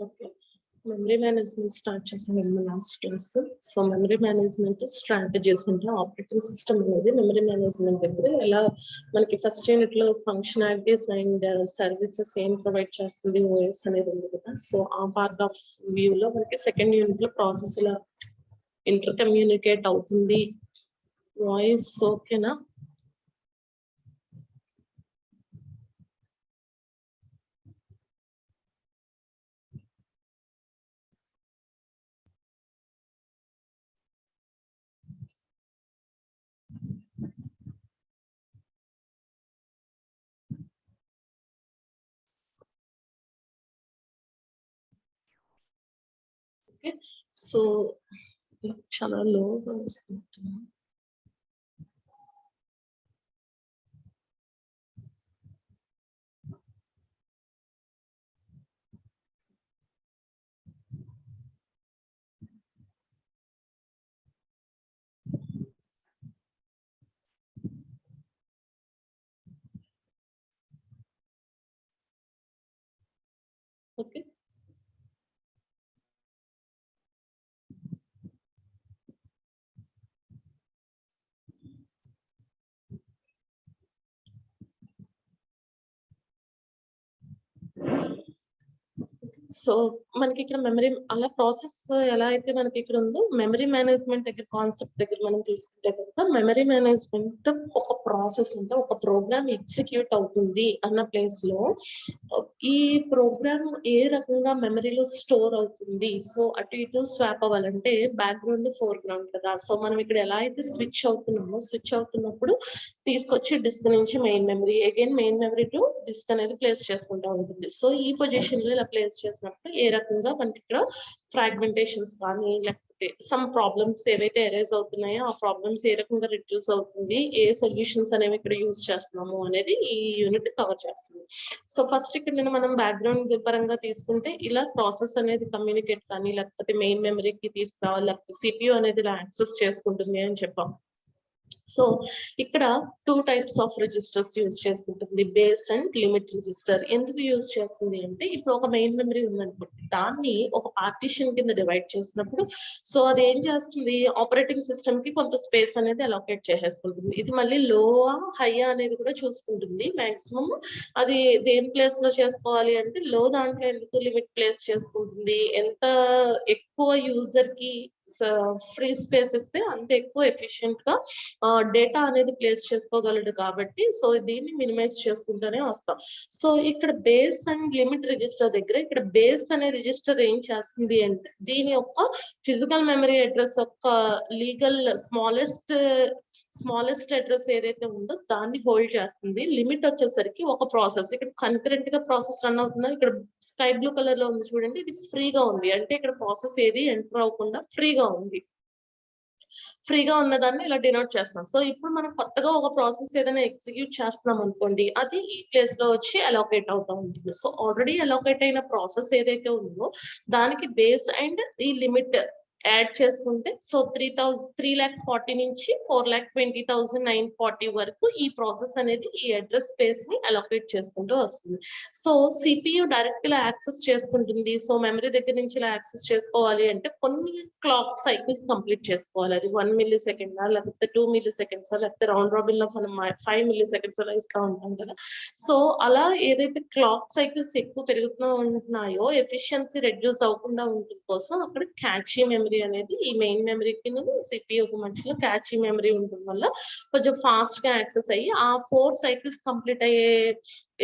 Okay. Memory management start చేసాము last class. So memory management strategies అంటే operating system అనేది memory management దగ్గర ఎలా మనకి ఫస్ట్ యూనిట్ లో ఫంక్షనాలిటీస్ అండ్ సర్వీసెస్ ఏం ప్రొవైడ్ చేస్తుంది ఓఎస్ అనేది ఉంది కదా. సో ఆ పార్ట్ ఆఫ్ వ్యూ లో మనకి సెకండ్ యూనిట్ లో ప్రాసెస్ ఎలా ఇంటర్ కమ్యూనికేట్ అవుతుంది. వాయిస్ ఓకేనా? ఓకే. సో చాలా లోగా వస్తుంది. ఓకే. సో మనకి ఇక్కడ మెమరీ అలా ప్రాసెస్ ఎలా అయితే మనకి ఇక్కడ ఉందో మెమరీ మేనేజ్మెంట్ దగ్గర కాన్సెప్ట్ దగ్గర మనం తీసుకుంటే కనుక మెమరీ మేనేజ్మెంట్ ఒక ప్రాసెస్ అంటే ఒక ప్రోగ్రామ్ ఎగ్జిక్యూట్ అవుతుంది అన్న ప్లేస్ లో ఈ ప్రోగ్రామ్ ఏ రకంగా మెమరీలో స్టోర్ అవుతుంది. సో అటు ఇటు స్వాప్ అవ్వాలంటే బ్యాక్గ్రౌండ్ ఫోర్ గ్రౌండ్ కదా. సో మనం ఇక్కడ ఎలా అయితే స్విచ్ అవుతున్నామో స్విచ్ అవుతున్నప్పుడు తీసుకొచ్చి డిస్క్ నుంచి main memory again main memory to disk అనేది ప్లేస్ చేసుకుంటా ఉంటుంది. సో ఈ పొజిషన్ లో ఇలా ప్లేస్ చేసినప్పుడు ఏ రకంగా మనకి ఇక్కడ ఫ్రాగ్మెంటేషన్స్ కానీ లేకపోతే సమ్ ప్రాబ్లమ్స్ ఏవైతే ఎరేజ్ అవుతున్నాయో ఆ ప్రాబ్లమ్స్ ఏ రకంగా రిడ్యూస్ అవుతుంది, ఏ సొల్యూషన్స్ అనేవి ఇక్కడ యూజ్ చేస్తున్నాము అనేది ఈ యూనిట్ కవర్ చేస్తుంది. సో ఫస్ట్ ఇక్కడ మనం బ్యాక్గ్రౌండ్ పరంగా తీసుకుంటే ఇలా ప్రాసెస్ అనేది కమ్యూనికేట్ కానీ లేకపోతే మెయిన్ మెమరీకి తీసుకురావాలి లేకపోతే సిపియు అనేది ఇలా యాక్సెస్ చేసుకుంటుంది అని చెప్పాం. సో ఇక్కడ two types of registers use చేసుకుంటుంది, బేస్ అండ్ లిమిట్ రిజిస్టర్. ఎందుకు యూజ్ చేస్తుంది అంటే ఇప్పుడు ఒక మెయిన్ మెమరీ ఉందనుకోండి, దాన్ని ఒక పార్టీషన్ కింద డివైడ్ చేసినప్పుడు సో అది ఏం చేస్తుంది, ఆపరేటింగ్ సిస్టమ్ కి కొంత స్పేస్ అనేది అలొకేట్ చేసేసుకుంటుంది. ఇది మళ్ళీ లో హై అనేది కూడా చూసుకుంటుంది. మాక్సిమం అది దేని ప్లేస్ లో చేసుకోవాలి అంటే లో దాంట్లో ఎందుకు లిమిట్ ప్లేస్ చేసుకుంటుంది, ఎంత ఎక్కువ యూజర్ కి ఫ్రీ స్పేస్ ఇస్తే అంత ఎక్కువ ఎఫిషియెంట్ గా డేటా అనేది ప్లేస్ చేసుకోగలడు కాబట్టి సో దీన్ని మినిమైజ్ చేసుకుంటూనే వస్తాం. సో ఇక్కడ బేస్ అండ్ లిమిట్ రిజిస్టర్ దగ్గర ఇక్కడ బేస్ అనే రిజిస్టర్ ఏం చేస్తుంది అంటే దీని యొక్క ఫిజికల్ మెమరీ అడ్రస్ యొక్క లీగల్ స్మాలెస్ట్ అడ్రస్ ఏదైతే ఉందో దాన్ని హోల్డ్ చేస్తుంది. లిమిట్ వచ్చేసరికి ఒక ప్రాసెస్ ఇక్కడ కన్కరెంట్ గా ప్రాసెస్ రన్ అవుతుందా, ఇక్కడ స్కై బ్లూ కలర్ లో ఉంది చూడండి, ఇది ఫ్రీగా ఉంది అంటే ఇక్కడ ప్రాసెస్ ఏది ఎంటర్ అవ్వకుండా ఫ్రీగా ఉంది. ఫ్రీగా ఉన్నదాన్ని ఇలా డినోట్ చేస్తున్నాం. సో ఇప్పుడు మనం కొత్తగా ఒక ప్రాసెస్ ఏదైనా ఎగ్జిక్యూట్ చేస్తున్నాం అనుకోండి, అది ఈ ప్లేస్ లో వచ్చి అలోకేట్ అవుతా ఉంటుంది. సో ఆల్రెడీ అలోకేట్ అయిన ప్రాసెస్ ఏదైతే ఉందో దానికి బేస్ అండ్ ఈ లిమిట్ యాడ్ చేసుకుంటే సో 3,40,000 నుంచి 4,20,940 వరకు ఈ ప్రాసెస్ అనేది ఈ అడ్రస్ స్పేస్ ని అలోకేట్ చేసుకుంటూ వస్తుంది. సో సిపియు డైరెక్ట్ గా యాక్సెస్ చేసుకుంటుంది. సో మెమరీ దగ్గర నుంచి ఇలా యాక్సెస్ చేసుకోవాలి అంటే కొన్ని క్లాక్ సైకిల్స్ కంప్లీట్ చేసుకోవాలి. అది 1 మిల్లీ సెకండ్ లేకపోతే 2 మిల్లీ సెకండ్స్ లేకపోతే రౌండ్ రాబిన్ లో మనం 5 మిల్లీ సెకండ్స్ అలా ఇస్తా ఉంటాం కదా. సో అలా ఏదైతే క్లాక్ సైకిల్స్ ఎక్కువ పెరుగుతూ ఉంటున్నాయో ఎఫిషియన్సీ రెడ్యూస్ అవ్వకుండా ఉంటుంది కోసం అక్కడ క్యాచీ మెమరీ అనేది ఈ మెయిన్ మెమరీకి సిపియుకి మధ్యలో క్యాచీ మెమరీ ఉండడం వల్ల కొంచెం ఫాస్ట్ గా యాక్సెస్ అయ్యి ఆ 4 సైకిల్స్ కంప్లీట్ అయ్యే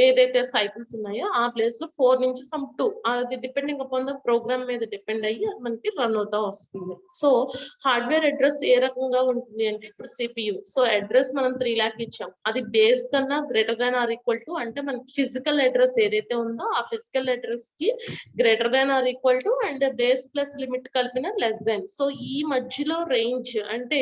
ఏదైతే సైకిల్స్ ఉన్నాయో ఆ ప్లేస్ లో 4 నుంచి సమ్ 2 అది డిపెండింగ్ అపాన్ ద ప్రోగ్రామ్ మీద డిపెండ్ అయ్యి మనకి రన్ అవుతా వస్తుంది. సో హార్డ్వేర్ అడ్రస్ ఏ రకంగా ఉంటుంది అంటే ఇప్పుడు సిపియు సో అడ్రస్ మనం 3 లాక్ ఇచ్చాం, అది బేస్ కన్నా greater than or equal to అంటే మనకి ఫిజికల్ అడ్రస్ ఏదైతే ఉందో ఆ ఫిజికల్ అడ్రస్ కి greater than or equal to and base plus limit కలిపిన లెస్ దాన్. సో ఈ మధ్యలో రేంజ్ అంటే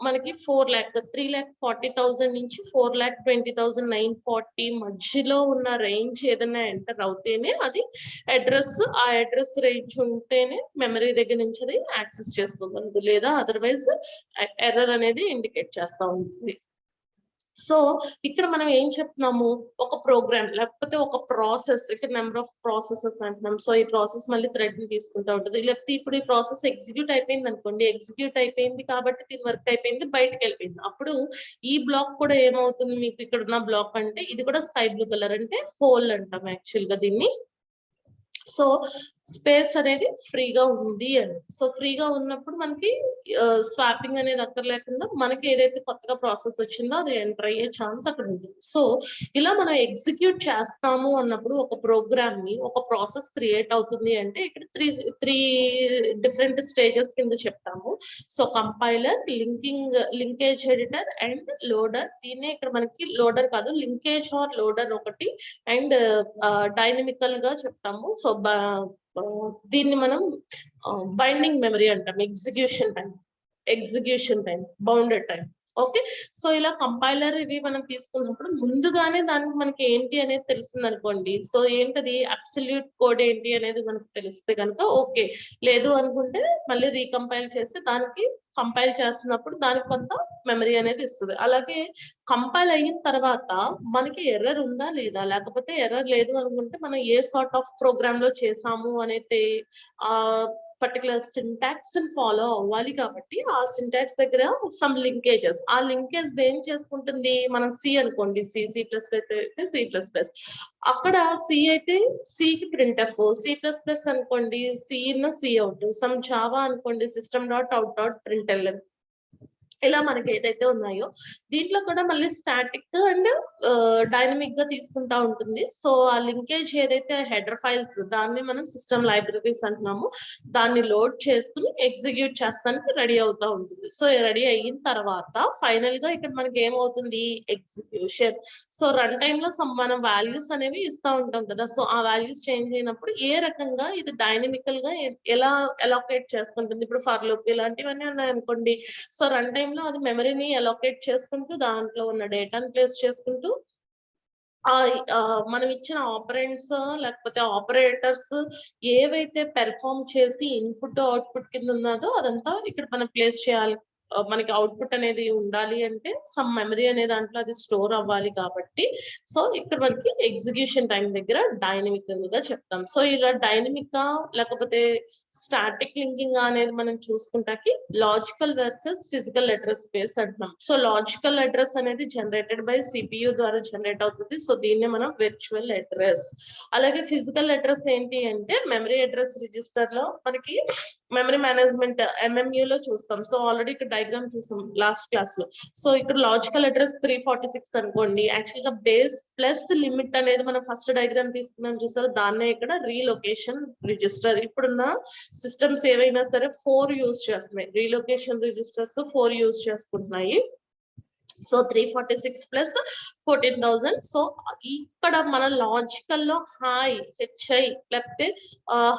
మనకి 3,40,000 నుంచి 4,20,940 మధ్యలో ఉన్న రేంజ్ ఏదైనా ఎంటర్ అవుతేనే అది అడ్రస్, ఆ అడ్రస్ రేంజ్ ఉంటేనే మెమరీ దగ్గర నుంచి అది యాక్సెస్ చేసుకోగలదు, లేదా అదర్వైజ్ ఎర్రర్ అనేది ఇండికేట్ చేస్తూ ఉంటుంది. సో ఇక్కడ మనం ఏం చెప్తున్నాము, ఒక ప్రోగ్రామ్ లేకపోతే ఒక ప్రాసెస్, ఇక్కడ నెంబర్ ఆఫ్ ప్రాసెసెస్ అంటున్నాం. సో ఈ ప్రాసెస్ మళ్ళీ థ్రెడ్ ని తీసుకుంటూ ఉంటుంది. లేకపోతే ఇప్పుడు ఈ ప్రాసెస్ ఎగ్జిక్యూట్ అయిపోయింది అనుకోండి, ఎగ్జిక్యూట్ అయిపోయింది కాబట్టి దీని వర్క్ అయిపోయింది, బయటకు వెళ్ళిపోయింది. అప్పుడు ఈ బ్లాక్ కూడా ఏమవుతుంది, మీకు ఇక్కడ ఉన్న బ్లాక్ అంటే ఇది కూడా స్కై బ్లూ కలర్ అంటే హోల్ అంటాం యాక్చువల్ గా దీన్ని. సో స్పేస్ అనేది ఫ్రీగా ఉంది అని. సో ఫ్రీగా ఉన్నప్పుడు మనకి స్వాపింగ్ అనేది అక్కర్లేకుండా మనకి ఏదైతే కొత్తగా ప్రాసెస్ వచ్చిందో అది ఎంటర్ అయ్యే ఛాన్స్ అక్కడ ఉంటుంది. సో ఇలా మనం ఎగ్జిక్యూట్ చేస్తాము అన్నప్పుడు ఒక ప్రోగ్రామ్ ని, ఒక ప్రాసెస్ క్రియేట్ అవుతుంది అంటే ఇక్కడ త్రీ డిఫరెంట్ స్టేజెస్ కింద చెప్తాము. So compiler, linkage editor and loader. దీన్నే ఇక్కడ మనకి లోడర్ కాదు, లింకేజ్ ఆర్ లోడర్ ఒకటి, అండ్ డైనమికల్ గా చెప్తాము. సో దీన్ని మనం బైండింగ్ మెమరీ అంటాం, execution time, bounded time. Okay, so ఇలా కంపైలర్ ఇవి మనం తీసుకున్నప్పుడు ముందుగానే దానికి మనకి ఏంటి అనేది తెలిసింది అనుకోండి. సో ఏంటది అబ్సల్యూట్ కోడ్ ఏంటి అనేది మనకు తెలిస్తే కనుక ఓకే, లేదు అనుకుంటే మళ్ళీ రీకంపైల్ చేసి దానికి కంపైల్ చేస్తున్నప్పుడు దానికి కొంత మెమరీ అనేది ఇస్తుంది. అలాగే కంపైల్ అయిన తర్వాత మనకి ఎర్రర్ ఉందా లేదా, లేకపోతే ఎర్రర్ లేదు అనుకుంటే మనం ఏ సార్ట్ ఆఫ్ ప్రోగ్రామ్ లో చేసాము అనేది ఆ పర్టికులర్ సింటాక్స్ ఫాలో అవ్వాలి. కాబట్టి ఆ సింటాక్స్ దగ్గర సమ్ లింకేజెస్, ఆ లింకేజ్ దేని చేసుకుంటుంది, మనం సి అనుకోండి, సి ప్లస్ అయితే సి++, అక్కడ సి అయితే సికి ప్రింట్ఎఫ్, సి++ అనుకోండి cin cout, some Java అనుకోండి system.out.println. ఇలా మనకి ఏదైతే ఉన్నాయో దీంట్లో కూడా మళ్ళీ స్టాటిక్ అండ్ డైనమిక్ గా తీసుకుంటా ఉంటుంది. సో ఆ లింకేజ్ ఏదైతే హెడర్ ఫైల్స్, దాన్ని మనం సిస్టమ్ లైబ్రరీస్ అంటున్నాము, దాన్ని లోడ్ చేసుకుని ఎగ్జిక్యూట్ చేస్తానికి రెడీ అవుతా ఉంటుంది. సో రెడీ అయిన తర్వాత ఫైనల్ గా ఇక్కడ మనకి ఏమవుతుంది, ఎగ్జిక్యూషన్. సో రన్ టైమ్ లో మనం వాల్యూస్ అనేవి ఇస్తా ఉంటాం కదా. సో ఆ వాల్యూస్ చేంజ్ అయినప్పుడు ఏ రకంగా ఇది డైనమికల్ గా ఎలా అలొకేట్ చేసుకుంటుంది. ఇప్పుడు ఫర్ లూప్ ఇలాంటివన్నీ ఉన్నాయి అనుకోండి. సో రన్ టైమ్ లో అది మెమరీని అలొకేట్ చేసుకుంటూ దాంట్లో ఉన్న డేటాను ప్లేస్ చేసుకుంటూ మనం ఇచ్చిన ఆపరెంట్స్ లేకపోతే ఆపరేటర్స్ ఏవైతే పెర్ఫార్మ్ చేసి ఇన్పుట్ అవుట్పుట్ కింద ఉన్నదో అదంతా ఇక్కడ మనం ప్లేస్ చేయాలి. మనకి అవుట్పుట్ అనేది ఉండాలి అంటే సమ్ మెమరీ అనే దాంట్లో అది స్టోర్ అవ్వాలి కాబట్టి సో ఇక్కడ మనకి ఎగ్జిక్యూషన్ టైం దగ్గర డైనమికల్ గా చెప్తాం. సో ఇలా డైనమిక్ గా లేకపోతే స్టాటిక్ లింకింగ్ అనేది మనం చూసుకుంటాకి logical versus physical address space అంటున్నాం. సో లాజికల్ అడ్రస్ అనేది జనరేటెడ్ బై సిపియు ద్వారా జనరేట్ అవుతుంది. సో దీన్ని మనం విర్చువల్ అడ్రస్. అలాగే ఫిజికల్ అడ్రస్ ఏంటి అంటే మెమరీ అడ్రస్ రిజిస్టర్ లో మనకి మెమరీ మేనేజ్మెంట్ MMU లో చూస్తాం. సో ఆల్రెడీ ఇక్కడ డయాగ్రామ్ చూసాం లాస్ట్ క్లాస్ లో. సో ఇక్కడ లాజికల్ అడ్రస్ 346 అనుకోండి, యాక్చువల్ గా బేస్ ప్లస్ లిమిట్ అనేది మనం ఫస్ట్ డయాగ్రామ్ తీసుకున్నాం చూసారు, దాన్నే ఇక్కడ రీలొకేషన్ రిజిస్టర్. ఇప్పుడున్న సిస్టమ్స్ ఏవైనా సరే 4 యూజ్ చేస్తున్నాయి, రీలొకేషన్ రిజిస్టర్స్ 4 యూజ్ చేసుకుంటున్నాయి. So 346 plus 14,000. సో ఇక్కడ మన లాజికల్ లో హాయ్, హెచ్ఐ లేకపోతే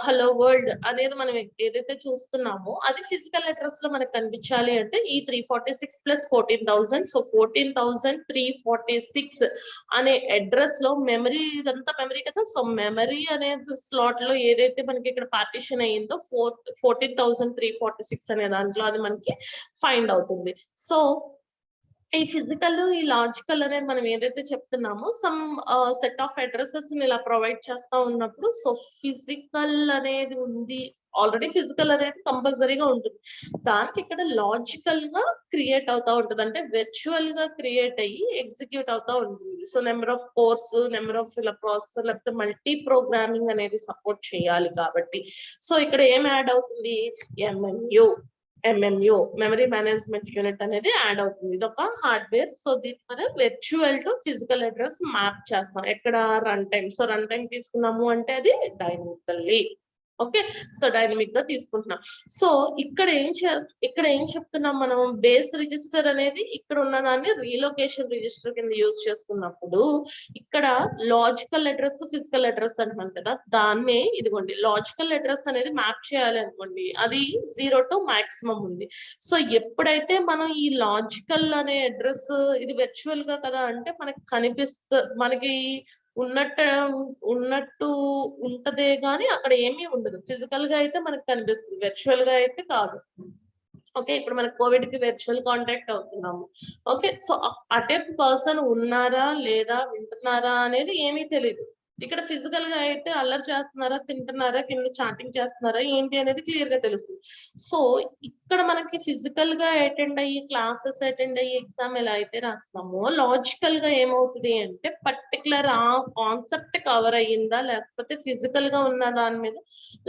హలో వరల్డ్ అనేది మనం ఏదైతే చూస్తున్నామో అది ఫిజికల్ అడ్రస్ లో మనకు కనిపించాలి అంటే ఈ 346 ప్లస్ 14,000. సో 14,346 అనే అడ్రస్ లో మెమరీ, ఇదంతా మెమరీ కదా. సో మెమరీ అనేది స్లాట్ లో ఏదైతే మనకి ఇక్కడ పార్టిషన్ అయ్యిందో 14,346 అనే దాంట్లో అది మనకి ఫైండ్ అవుతుంది. సో ఈ ఫిజికల్, ఈ లాజికల్ అనేది మనం ఏదైతే చెప్తున్నామో సమ్ సెట్ ఆఫ్ అడ్రసెస్ ఇలా ప్రొవైడ్ చేస్తా ఉన్నప్పుడు సో ఫిజికల్ అనేది ఉంది, ఆల్రెడీ ఫిజికల్ అనేది కంపల్సరీగా ఉంటుంది. దానికి ఇక్కడ లాజికల్ గా క్రియేట్ అవుతా ఉంటుంది, అంటే విర్చువల్ గా క్రియేట్ అయ్యి ఎగ్జిక్యూట్ అవుతా ఉంటుంది. So number of course, number of ఇలా ప్రాసెసర్ లేకపోతే మల్టీ ప్రోగ్రామింగ్ అనేది సపోర్ట్ చేయాలి కాబట్టి సో ఇక్కడ ఏం యాడ్ అవుతుంది, MMU మెమరీ మేనేజ్మెంట్ యూనిట్ అనేది యాడ్ అవుతుంది. ఇది ఒక హార్డ్వేర్. సో దీన్ని మనం virtual to physical address map చేస్తాం ఎక్కడ, run time. So run time తీసుకున్నాము అంటే అది డైనమికల్లీ. ఓకే, సో డైనమిక్ గా తీసుకుంటున్నాం. సో ఇక్కడ ఏం చెప్తున్నాం మనం, బేస్ రిజిస్టర్ అనేది ఇక్కడ ఉన్న దాన్ని రీలొకేషన్ రిజిస్టర్ కింద యూజ్ చేసుకున్నప్పుడు ఇక్కడ లాజికల్ అడ్రస్, ఫిజికల్ అడ్రస్ అంటున్నాం కదా, దాన్నే ఇదిగోండి లాజికల్ అడ్రస్ అనేది మ్యాప్ చేయాలి అనుకోండి, అది 0 to మాక్సిమం ఉంది. సో ఎప్పుడైతే మనం ఈ లాజికల్ అనే అడ్రస్ ఇది విర్చువల్ గా కదా అంటే మనకి ఉన్నట్టు ఉంటదే గానీ అక్కడ ఏమీ ఉండదు. ఫిజికల్ గా అయితే మనకు కనిపిస్తుంది, విర్చువల్ గా అయితే కాదు. ఓకే, ఇప్పుడు మనకు కోవిడ్ కి వర్చువల్ కాంటాక్ట్ అవుతున్నాము. ఓకే, సో అటే పర్సన్ ఉన్నారా లేదా, వింటున్నారా అనేది ఏమీ తెలియదు. ఇక్కడ ఫిజికల్ గా అయితే అల్లరి చేస్తున్నారా, తింటున్నారా, కింద చాటింగ్ చేస్తున్నారా ఏంటి అనేది క్లియర్ గా తెలుస్తుంది. సో ఇక్కడ మనకి ఫిజికల్ గా అటెండ్ అయ్యి క్లాసెస్ అటెండ్ అయ్యి ఎగ్జామ్ ఎలా అయితే రాస్తామో, లాజికల్ గా ఏమవుతుంది అంటే పర్టికులర్ ఆ కాన్సెప్ట్ కవర్ అయ్యిందా, లేకపోతే ఫిజికల్ గా ఉన్న దాని మీద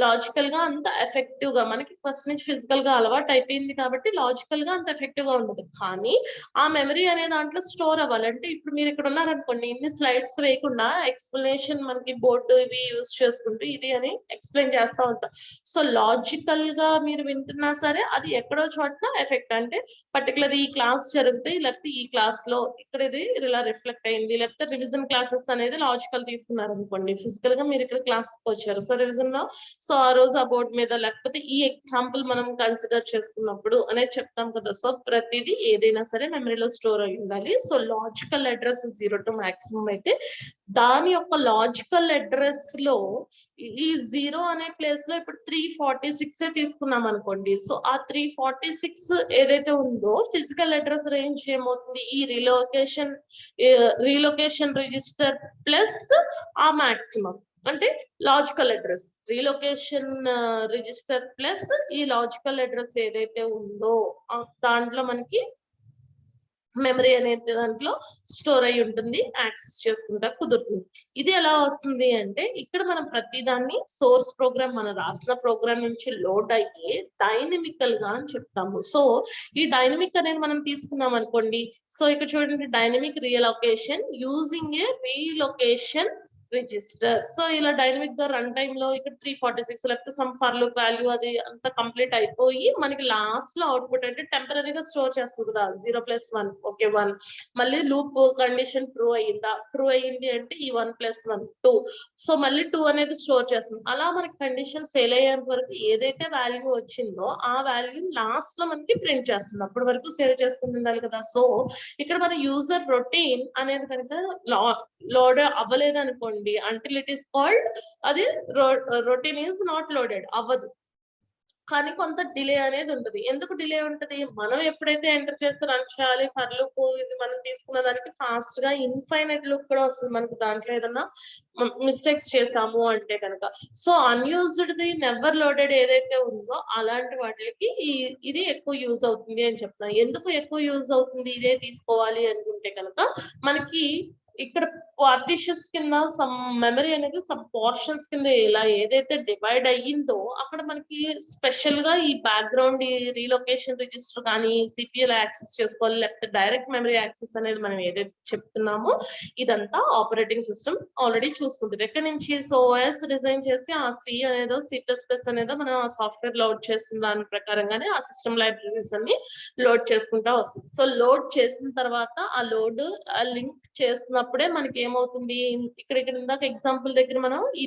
లాజికల్ గా అంత ఎఫెక్టివ్ గా, మనకి ఫస్ట్ నుంచి ఫిజికల్ గా అలవాటు అయిపోయింది కాబట్టి లాజికల్ గా అంత ఎఫెక్టివ్ గా ఉండదు. కానీ ఆ మెమరీ అనే దాంట్లో స్టోర్ అవ్వాలంటే, ఇప్పుడు మీరు ఇక్కడ ఉన్నారనుకోండి, ఇన్ని స్లైడ్స్ వేయకుండా ఎక్స్ప్లెనేషన్ మనకి బోర్డు ఇవి యూజ్ చేసుకుంటూ ఇది అని ఎక్స్ప్లెయిన్ చేస్తా ఉంటాం. సో లాజికల్ గా మీరు వింటున్నా సరే అది ఎక్కడో చోట ఎఫెక్ట్, అంటే పర్టికులర్ ఈ క్లాస్ జరిగితే, లేకపోతే ఈ క్లాస్ లో ఇక్కడ ఇది ఇలా రిఫ్లెక్ట్ అయింది, లేకపోతే రివిజన్ క్లాసెస్ అనేది లాజికల్ తీసుకున్నారు అనుకోండి, ఫిజికల్ గా మీరు ఇక్కడ క్లాస్ వచ్చారు, సో రివిజన్ లో సో ఆ రోజు ఆ బోర్డు మీద, లేకపోతే ఈ ఎగ్జాంపుల్ మనం కన్సిడర్ చేసుకున్నప్పుడు అనేది చెప్తాం కదా. సో ప్రతిదీ ఏదైనా సరే మెమరీలో స్టోర్ అయి ఉండాలి. So logical address 0 to maximum అయితే, దాని యొక్క లాజికల్ అడ్రస్ లో ఈ 0 అనే ప్లేస్ లో ఇప్పుడు 346 తీసుకున్నాం అనుకోండి. సో ఆ 346 ఏదైతే ఉందో ఫిజికల్ అడ్రస్ రేంజ్ ఏమవుతుంది, ఈ రీలొకేషన్ రిజిస్టర్ ప్లస్ ఆ మాక్సిమం, అంటే logical address relocation register plus ఈ లాజికల్ అడ్రస్ ఏదైతే ఉందో దాంట్లో మనకి మెమరీ అనేది దాంట్లో స్టోర్ అయి ఉంటుంది, యాక్సెస్ చేసుకుంటా కుదురుతుంది. ఇది ఎలా వస్తుంది అంటే, ఇక్కడ మనం ప్రతిదాన్ని సోర్స్ ప్రోగ్రామ్, మనం రాసిన ప్రోగ్రామ్ నుంచి లోడ్ అయ్యి డైనమికల్ గా అని చెప్తాము. సో ఈ డైనమిక్ అనేది మనం తీసుకున్నాం అనుకోండి, సో ఇక్కడ చూడండి, dynamic relocation using a relocation register. So ఇలా డైనమిక్ గా రన్ టైమ్ లో ఇక్కడ 346 లేకపోతే సమ్ ఫర్ లూప్ వాల్యూ అది అంతా కంప్లీట్ అయిపోయి మనకి లాస్ట్ లో అవుట్పుట్ అంటే టెంపరీగా స్టోర్ చేస్తుంది కదా, 0+1, ఓకే 1, మళ్ళీ లూప్ కండిషన్ ట్రూ అయ్యిందా, ట్రూ అయ్యింది అంటే ఈ 1+1 2, సో మళ్ళీ 2 అనేది స్టోర్ చేస్తుంది. అలా మనకి కండిషన్ ఫెయిల్ అయ్యేంత వరకు ఏదైతే వాల్యూ వచ్చిందో ఆ వాల్యూ లాస్ట్ లో మనకి ప్రింట్ చేస్తుంది, అప్పటి వరకు సేవ్ చేసుకుని ఉండాలి కదా. సో ఇక్కడ మన యూజర్ రొటీన్ అనేది కనుక లోడ్ అవ్వలేదు అనుకోండి, until it is called, అది రొటీన్ ఈజ్ నాట్ లోడెడ్ అవ్వదు. కానీ కొంత డిలే అనేది ఉంటది. ఎందుకు డిలే ఉంటది, మనం ఎప్పుడైతే ఎంటర్ చేస్తే రన్ చేయాలి ఫర్ లూప్, ఇది మనం తీసుకున్న దానికి ఫాస్ట్ గా ఇన్ఫైనైట్ లూప్ కూడా వస్తుంది మనకు, దాంట్లో ఏదన్నా మిస్టేక్స్ చేసాము అంటే కనుక. So unused the never loaded ఏదైతే ఉందో అలాంటి వాటికి ఇది ఎక్కువ యూజ్ అవుతుంది అని చెప్తాను. ఎందుకు ఎక్కువ యూజ్ అవుతుంది ఇదే తీసుకోవాలి అనుకుంటే కనుక, మనకి ఇక్కడ పార్టిషన్స్ కింద సమ్ మెమరీ అనేది సమ్ పోర్షన్స్ కింద ఇలా ఏదైతే డివైడ్ అయ్యిందో అక్కడ మనకి స్పెషల్ గా ఈ బ్యాక్గ్రౌండ్ ఈ రీలొకేషన్ రిజిస్టర్ కానీ సిపిఎల్ యాక్సెస్ చేసుకోవాలి, లేకపోతే డైరెక్ట్ మెమరీ యాక్సెస్ అనేది మనం ఏదైతే చెప్తున్నామో ఇదంతా ఆపరేటింగ్ సిస్టమ్ ఆల్రెడీ చూసుకుంటుంది. ఎక్కడి నుంచి, సో ఓఎస్ డిజైన్ చేసి ఆ సి అనేదో C++ అనేదో మనం ఆ సాఫ్ట్వేర్ లోడ్ చేసిన దాని ప్రకారంగానే ఆ సిస్టమ్ లైబ్రరీస్ అన్ని లోడ్ చేసుకుంటా వస్తుంది. సో లోడ్ చేసిన తర్వాత ఆ లోడ్ లింక్ చేస్తున్నప్పుడే మనకి ఏమవుతుంది, ఇక్కడ ఇందాక ఎగ్జాంపుల్ దగ్గర మనం ఈ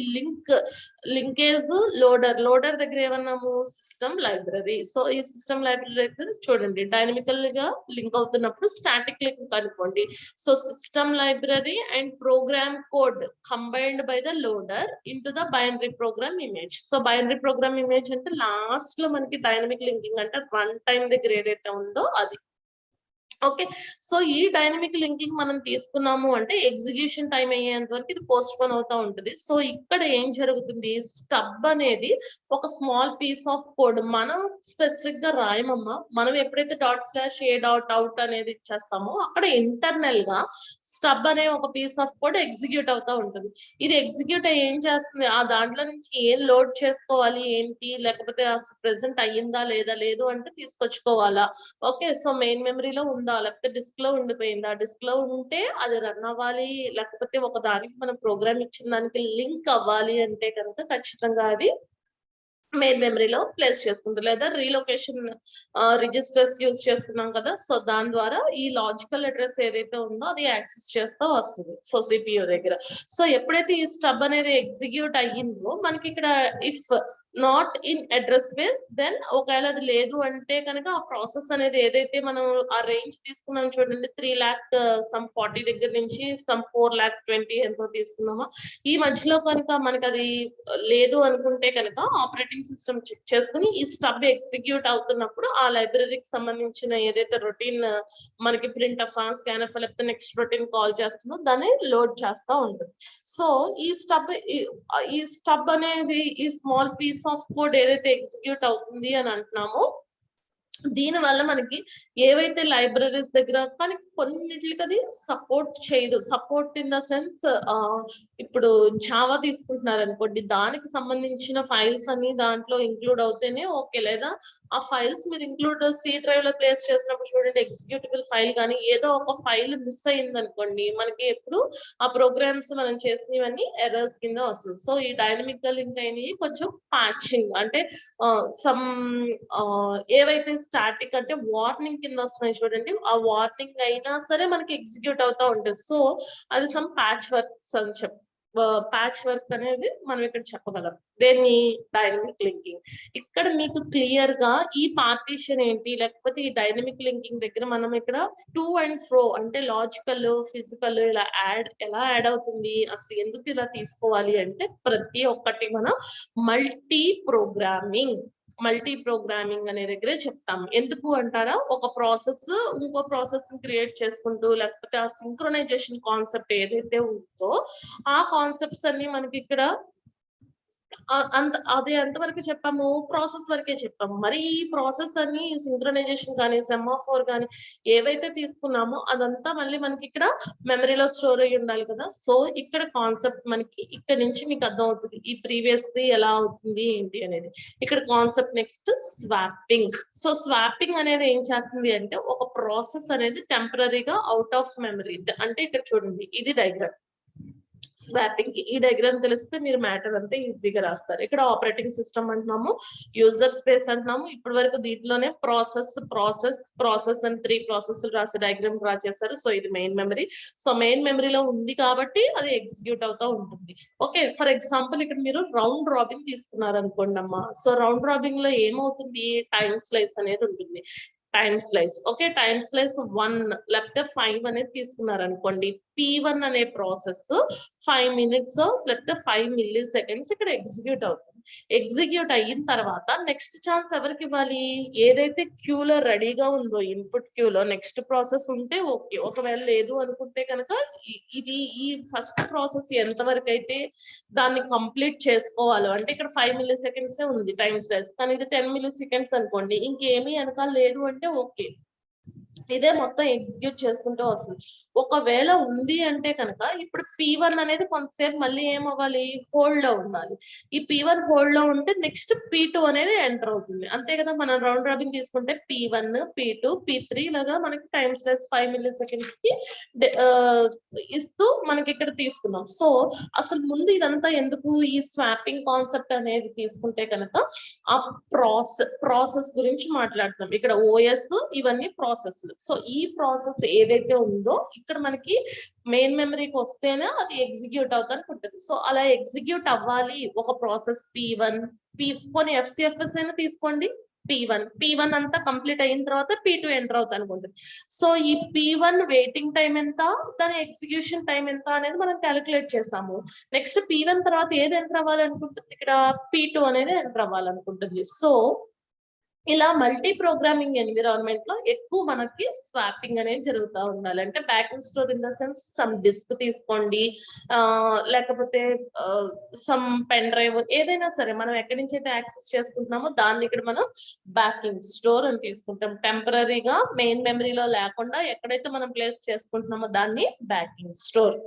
లింకేజ్ లోడర్ దగ్గర ఏమన్నాము, సిస్టమ్ లైబ్రరీ. సో ఈ సిస్టమ్ లైబ్రరీ దగ్గర చూడండి, డైనమికల్ గా లింక్ అవుతున్నప్పుడు స్టాటిక్ లింక్ అనుకోండి. So system library and program code combined by the loader into the binary program image. So binary program image అంటే లాస్ట్ లో మనకి డైనమిక్ లింకింగ్ అంటే రన్ టైం దగ్గర ఏదైతే ఉందో అది. ఓకే, సో ఈ డైనమిక్ లింకింగ్ మనం తీసుకున్నాము అంటే ఎగ్జిక్యూషన్ టైం అయ్యేంత వరకు ఇది పోస్ట్ పోన్ అవుతా ఉంటుంది. సో ఇక్కడ ఏం జరుగుతుంది, స్టబ్ అనేది ఒక స్మాల్ పీస్ ఆఫ్ కోడ్ మనం స్పెసిఫిక్ గా రాయమమ్మా, మనం ఎప్పుడైతే .a.out అనేది ఇచ్చేస్తామో అక్కడ ఇంటర్నల్ గా స్టబ్ అనే ఒక పీస్ ఆఫ్ కోడ్ ఎగ్జిక్యూట్ అవుతా ఉంటుంది. ఇది ఎగ్జిక్యూట్ అయ్యి ఏం చేస్తుంది, ఆ దాంట్లో నుంచి ఏం లోడ్ చేసుకోవాలి ఏంటి, లేకపోతే అసలు ప్రెసెంట్ అయ్యిందా లేదా, లేదు అంటే తీసుకొచ్చుకోవాలా. ఓకే, సో మెయిన్ మెమరీలో ఉందా, లేకపోతే డిస్క్ లో ఉండిపోయిందా, డిస్క్ లో ఉంటే అది రన్ అవ్వాలి, లేకపోతే ఒక దానికి మనం ప్రోగ్రామ్ ఇచ్చిన దానికి లింక్ అవ్వాలి అంటే కనుక ఖచ్చితంగా అది మెయిన్ మెమరీలో ప్లేస్ చేసుకుంటారు, లేదా రీలొకేషన్ రిజిస్టర్స్ యూజ్ చేస్తున్నాం కదా. సో దాని ద్వారా ఈ లాజికల్ అడ్రస్ ఏదైతే ఉందో అది యాక్సెస్ చేస్తూ వస్తుంది సో సిపియు దగ్గర. సో ఎప్పుడైతే ఈ స్టబ్ అనేది ఎగ్జిక్యూట్ అయ్యిందో మనకి ఇక్కడ if not in address base. Then ఒకవేళ అది లేదు అంటే కనుక ఆ ప్రాసెస్ అనేది ఏదైతే మనం ఆ రేంజ్ తీసుకున్నాం చూడండి, 3,40,000 దగ్గర నుంచి సమ్ 4,20,000 ఎంతో తీసుకున్నామో, ఈ మధ్యలో కనుక మనకి అది లేదు అనుకుంటే కనుక ఆపరేటింగ్ సిస్టమ్ చెక్ చేసుకుని ఈ స్టబ్ ఎగ్జిక్యూట్ అవుతున్నప్పుడు ఆ లైబ్రరీకి సంబంధించిన ఏదైతే రొటీన్ మనకి ప్రింట్ ఆఫ్ స్కానర్ లేకపోతే నెక్స్ట్ రొటీన్ కాల్ చేస్తుందో దాన్ని లోడ్ చేస్తా ఉంటుంది. సో ఈ స్టబ్ అనేది ఈ స్మాల్ పీస్ ఆఫ్ కోడ్ ఏదైతే ఎగ్జిక్యూట్ అవుతుంది అని అంటున్నామో, దీని వల్ల మనకి ఏవైతే లైబ్రరీస్ దగ్గర కానీ కొన్నిటికి అది సపోర్ట్ చేయదు. సపోర్ట్ ఇన్ ద సెన్స్ ఇప్పుడు జావా తీసుకుంటున్నారు అనుకోండి, దానికి సంబంధించిన ఫైల్స్ అన్ని దాంట్లో ఇంక్లూడ్ అవుతేనే ఓకే. లేదా ఆ ఫైల్స్ మీరు ఇంక్లూడ్ సి డ్రైవ్ లో ప్లేస్ చేసినప్పుడు చూడండి, ఎగ్జిక్యూటిబుల్ ఫైల్ కానీ ఏదో ఒక ఫైల్ మిస్ అయింది అనుకోండి, మనకి ఎప్పుడు ఆ ప్రోగ్రామ్స్ మనం చేసినవన్నీ ఎర్రర్స్ కింద వస్తుంది. సో ఈ డైనమిక్ గా లింక్ అయినవి కొంచెం ప్యాచింగ్ అంటే సమ్ ఏవైతే స్టాటిక్ అంటే వార్నింగ్ కింద వస్తున్నాయి చూడండి, ఆ వార్నింగ్ అయినా సరే మనకి ఎగ్జిక్యూట్ అవుతా ఉంటుంది. సో అది సమ్ ప్యాచ్ వర్క్స్ అని ప్యాచ్ వర్క్ అనేది మనం ఇక్కడ చెప్పగలం. దేన్ని? Dynamic linking. ఇక్కడ మీకు క్లియర్ గా ఈ పార్టీషన్ ఏంటి, లేకపోతే ఈ డైనమిక్ లింకింగ్ దగ్గర మనం ఇక్కడ టు అండ్ ఫ్రో అంటే లాజికల్, ఫిజికల్ ఇలా ఎలా యాడ్ అవుతుంది, అసలు ఎందుకు ఇలా తీసుకోవాలి అంటే ప్రతి ఒక్కటి మనం మల్టీ ప్రోగ్రామింగ్ అనే దగ్గరే చెప్తాం. ఎందుకు అంటారా, ఒక ప్రాసెస్ ఇంకో ప్రాసెస్ క్రియేట్ చేసుకుంటూ లేకపోతే ఆ సింక్రొనైజేషన్ కాన్సెప్ట్ ఏదైతే ఉందో ఆ కాన్సెప్ట్స్ అన్ని మనకి ఇక్కడ అది ఎంతవరకు చెప్పాము, ప్రాసెస్ వరకే చెప్పాము. మరి ఈ ప్రాసెస్ అన్ని సింక్రొనైజేషన్ కానీ సెమాఫోర్ కానీ ఏవైతే తీసుకున్నామో అదంతా మళ్ళీ మనకి ఇక్కడ మెమరీలో స్టోర్ అయ్యి ఉండాలి కదా. సో ఇక్కడ కాన్సెప్ట్ మనకి ఇక్కడ నుంచి మీకు అర్థం అవుతుంది ఈ ప్రీవియస్ ది ఎలా అవుతుంది ఏంటి అనేది. ఇక్కడ concept next swapping. So swapping అనేది ఏం చేస్తుంది అంటే ఒక ప్రాసెస్ అనేది టెంపరీగా అవుట్ ఆఫ్ మెమరీ, అంటే ఇక్కడ చూడండి ఇది డయాగ్రామ్. స్వాపింగ్ ఈ డయాగ్రామ్ తెలిస్తే మీరు మ్యాటర్ అంతా ఈజీగా రాస్తారు. ఇక్కడ ఆపరేటింగ్ సిస్టమ్ అంటున్నాము, యూజర్ స్పేస్ అంటున్నాము. ఇప్పటి వరకు దీంట్లోనే ప్రాసెస్ అని 3 ప్రాసెస్లు రాసి డయాగ్రామ్ డ్రా చేశారు. సో ఇది మెయిన్ మెమరీ. సో మెయిన్ మెమరీలో ఉంది కాబట్టి అది ఎగ్జిక్యూట్ అవుతూ ఉంటుంది. ఓకే, ఫర్ ఎగ్జాంపుల్ ఇక్కడ మీరు రౌండ్ రాబిన్ తీసుకున్నారు అనుకోండి అమ్మా. సో రౌండ్ రాబిన్ లో ఏమవుతుంది, టైం స్లైస్ అనేది ఉంటుంది. Time slice okay, time slice 1 లేకపోతే 5 అనేది తీసుకున్నారు అనుకోండి. P1 అనే ప్రాసెస్ 5 minutes లేకపోతే 5 milliseconds ఇక్కడ ఎగ్జిక్యూట్ అవుతుంది. ఎగ్జిక్యూట్ అయిన తర్వాత నెక్స్ట్ ఛాన్స్ ఎవరికి ఇవ్వాలి, ఏదైతే క్యూలో రెడీగా ఉందో ఇన్పుట్ క్యూలో నెక్స్ట్ ప్రాసెస్ ఉంటే ఓకే. ఒకవేళ లేదు అనుకుంటే కనుక ఇది ఈ ఫస్ట్ ప్రాసెస్ ఎంత వరకు అయితే దాన్ని కంప్లీట్ చేసుకోవాలో, అంటే ఇక్కడ 5 milliseconds ఉంది టైం స్లైస్, కానీ ఇది 10 milliseconds అనుకోండి, ఇంకేమీ వెనకాల లేదు అంటే ఓకే, ఇదే మొత్తం ఎగ్జిక్యూట్ చేసుకుంటూ వస్తుంది. ఒకవేళ ఉంది అంటే కనుక ఇప్పుడు P1 అనేది కొంతసేపు మళ్ళీ ఏమవ్వాలి, హోల్డ్ లో ఉండాలి. ఈ P1 హోల్డ్ లో ఉంటే నెక్స్ట్ P2 అనేది ఎంటర్ అవుతుంది. అంతే కదా, మనం రౌండ్ రాబిన్ తీసుకుంటే P1, P2, P3 లాగా మనకి టైం స్లైస్ 5 milliseconds కి ఇస్తూ మనకి ఇక్కడ తీసుకున్నాం. సో అసలు ముందు ఇదంతా ఎందుకు, ఈ స్వాపింగ్ కాన్సెప్ట్ అనేది తీసుకుంటే కనుక ఆ ప్రాసెస్ గురించి మాట్లాడుతాం. ఇక్కడ ఓఎస్ ఇవన్నీ ప్రాసెస్లు. సో ఈ ప్రాసెస్ ఏదైతే ఉందో ఇక్కడ మనకి మెయిన్ మెమరీకి వస్తేనే అది ఎగ్జిక్యూట్ అవుతానికి ఉంటుంది. సో అలా ఎగ్జిక్యూట్ అవ్వాలి ఒక ప్రాసెస్ P1 పోనీ FCFS అయినా తీసుకోండి. P1 అంతా కంప్లీట్ అయిన తర్వాత P2 ఎంటర్ అవుతా అనుకుంటుంది. సో ఈ P1 వెయిటింగ్ టైం ఎంత, దాని ఎగ్జిక్యూషన్ టైం ఎంత అనేది మనం క్యాలిక్యులేట్ చేసాము. నెక్స్ట్ P1 తర్వాత ఏది ఎంటర్ అవ్వాలనుకుంటుంది, ఇక్కడ P2 అనేది ఎంటర్ అవ్వాలనుకుంటుంది. సో ఇలా మల్టీ ప్రోగ్రామింగ్ ఎన్విరాన్మెంట్ లో ఎక్కువ మనకి స్వాపింగ్ అనేది జరుగుతూ ఉండాలి. అంటే backing store in the sense some disk తీసుకోండి, లేకపోతే సమ్ పెన్ డ్రైవ్, ఏదైనా సరే మనం ఎక్కడి నుంచి అయితే యాక్సెస్ చేసుకుంటున్నామో దాన్ని ఇక్కడ మనం బ్యాకింగ్ స్టోర్ అని తీసుకుంటాం. టెంపరీగా మెయిన్ మెమరీలో లేకుండా ఎక్కడైతే మనం ప్లేస్ చేసుకుంటున్నామో దాన్ని బ్యాకింగ్ స్టోర్.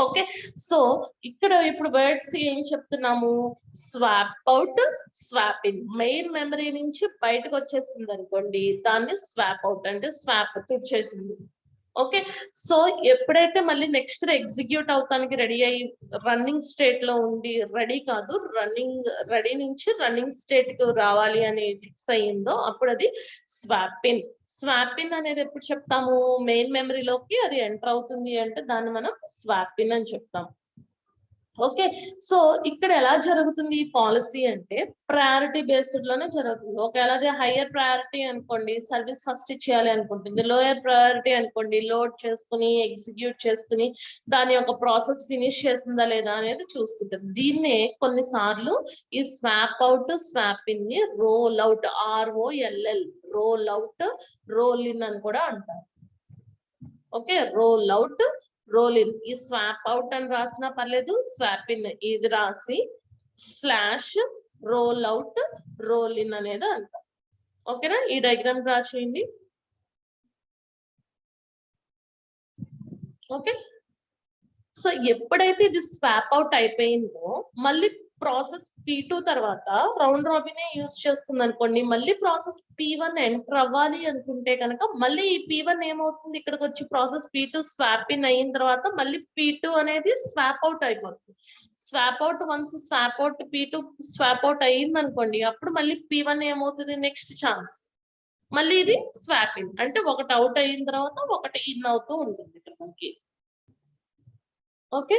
ఓకే, సో ఇక్కడ ఇప్పుడు వర్డ్స్ ఏం చెప్తున్నాము, swap out, swap in. Main memory నుంచి బయటకు వచ్చేసింది అనుకోండి, దాన్ని స్వాప్ అవుట్ అంటే స్వాప్ తుడిచేసింది. ఓకే, సో ఎప్పుడైతే మళ్ళీ నెక్స్ట్ ఎగ్జిక్యూట్ అవుతానికి రెడీ అయ్యి రన్నింగ్ స్టేట్ లో ఉండి, రెడీ నుంచి రన్నింగ్ స్టేట్ కు రావాలి అని ఫిక్స్ అయ్యిందో అప్పుడు అది స్వాప్ ఇన్ అనేది ఎప్పుడు చెప్తాము, మెయిన్ మెమరీలోకి అది ఎంటర్ అవుతుంది అంటే దాన్ని మనం స్వాప్ ఇన్ అని చెప్తాం. ఓకే. సో ఇక్కడ ఎలా జరుగుతుంది పాలసీ అంటే ప్రయారిటీ బేస్డ్ లోనే జరుగుతుంది. ఒకవేళ అది హైయర్ ప్రయారిటీ అనుకోండి సర్వీస్ ఫస్ట్ ఇచ్చేయాలి అనుకుంటుంది. లోయర్ ప్రయారిటీ అనుకోండి లోడ్ చేసుకుని ఎగ్జిక్యూట్ చేసుకుని దాని యొక్క ప్రాసెస్ ఫినిష్ చేసిందా లేదా అనేది చూసుకుంటుంది. దీన్నే కొన్నిసార్లు ఈ స్వాప్ అవుట్ స్వాప్ ఇన్ ని roll out ROLL roll out roll in అని కూడా అంటారు. Okay, roll out roll in. ఈ స్వాప్ అవుట్ అని రాసినా పర్లేదు, స్వాప్ ఇన్ ఇది రాసి slash roll out roll in అనేది అంటాం. ఓకేనా, ఈ డయాగ్రామ్ డ్రా చేయండి. ఓకే, సో ఎప్పుడైతే ఇది స్వాప్ అవుట్ అయిపోయిందో మళ్ళీ ప్రాసెస్ P2 తర్వాత రౌండ్ రాబిన్ యూజ్ చేస్తుంది అనుకోండి, మళ్ళీ ప్రాసెస్ P1 ఎంటర్ అవ్వాలి అనుకుంటే కనుక మళ్ళీ ఈ P1 ఏమవుతుంది, ఇక్కడికి వచ్చి ప్రాసెస్ P2 స్వాప్ ఇన్ అయిన తర్వాత మళ్ళీ P2 అనేది స్వాప్ అవుట్ అయిపోతుంది. Swap out once swap out P2 swap out అయ్యింది అనుకోండి, అప్పుడు మళ్ళీ P1 ఏమవుతుంది, నెక్స్ట్ ఛాన్స్ మళ్ళీ ఇది స్వాప్ ఇన్, అంటే ఒకటి అవుట్ అయిన తర్వాత ఒకటి ఇన్ అవుతూ ఉంటుంది ఇక్కడ మనకి. ఓకే,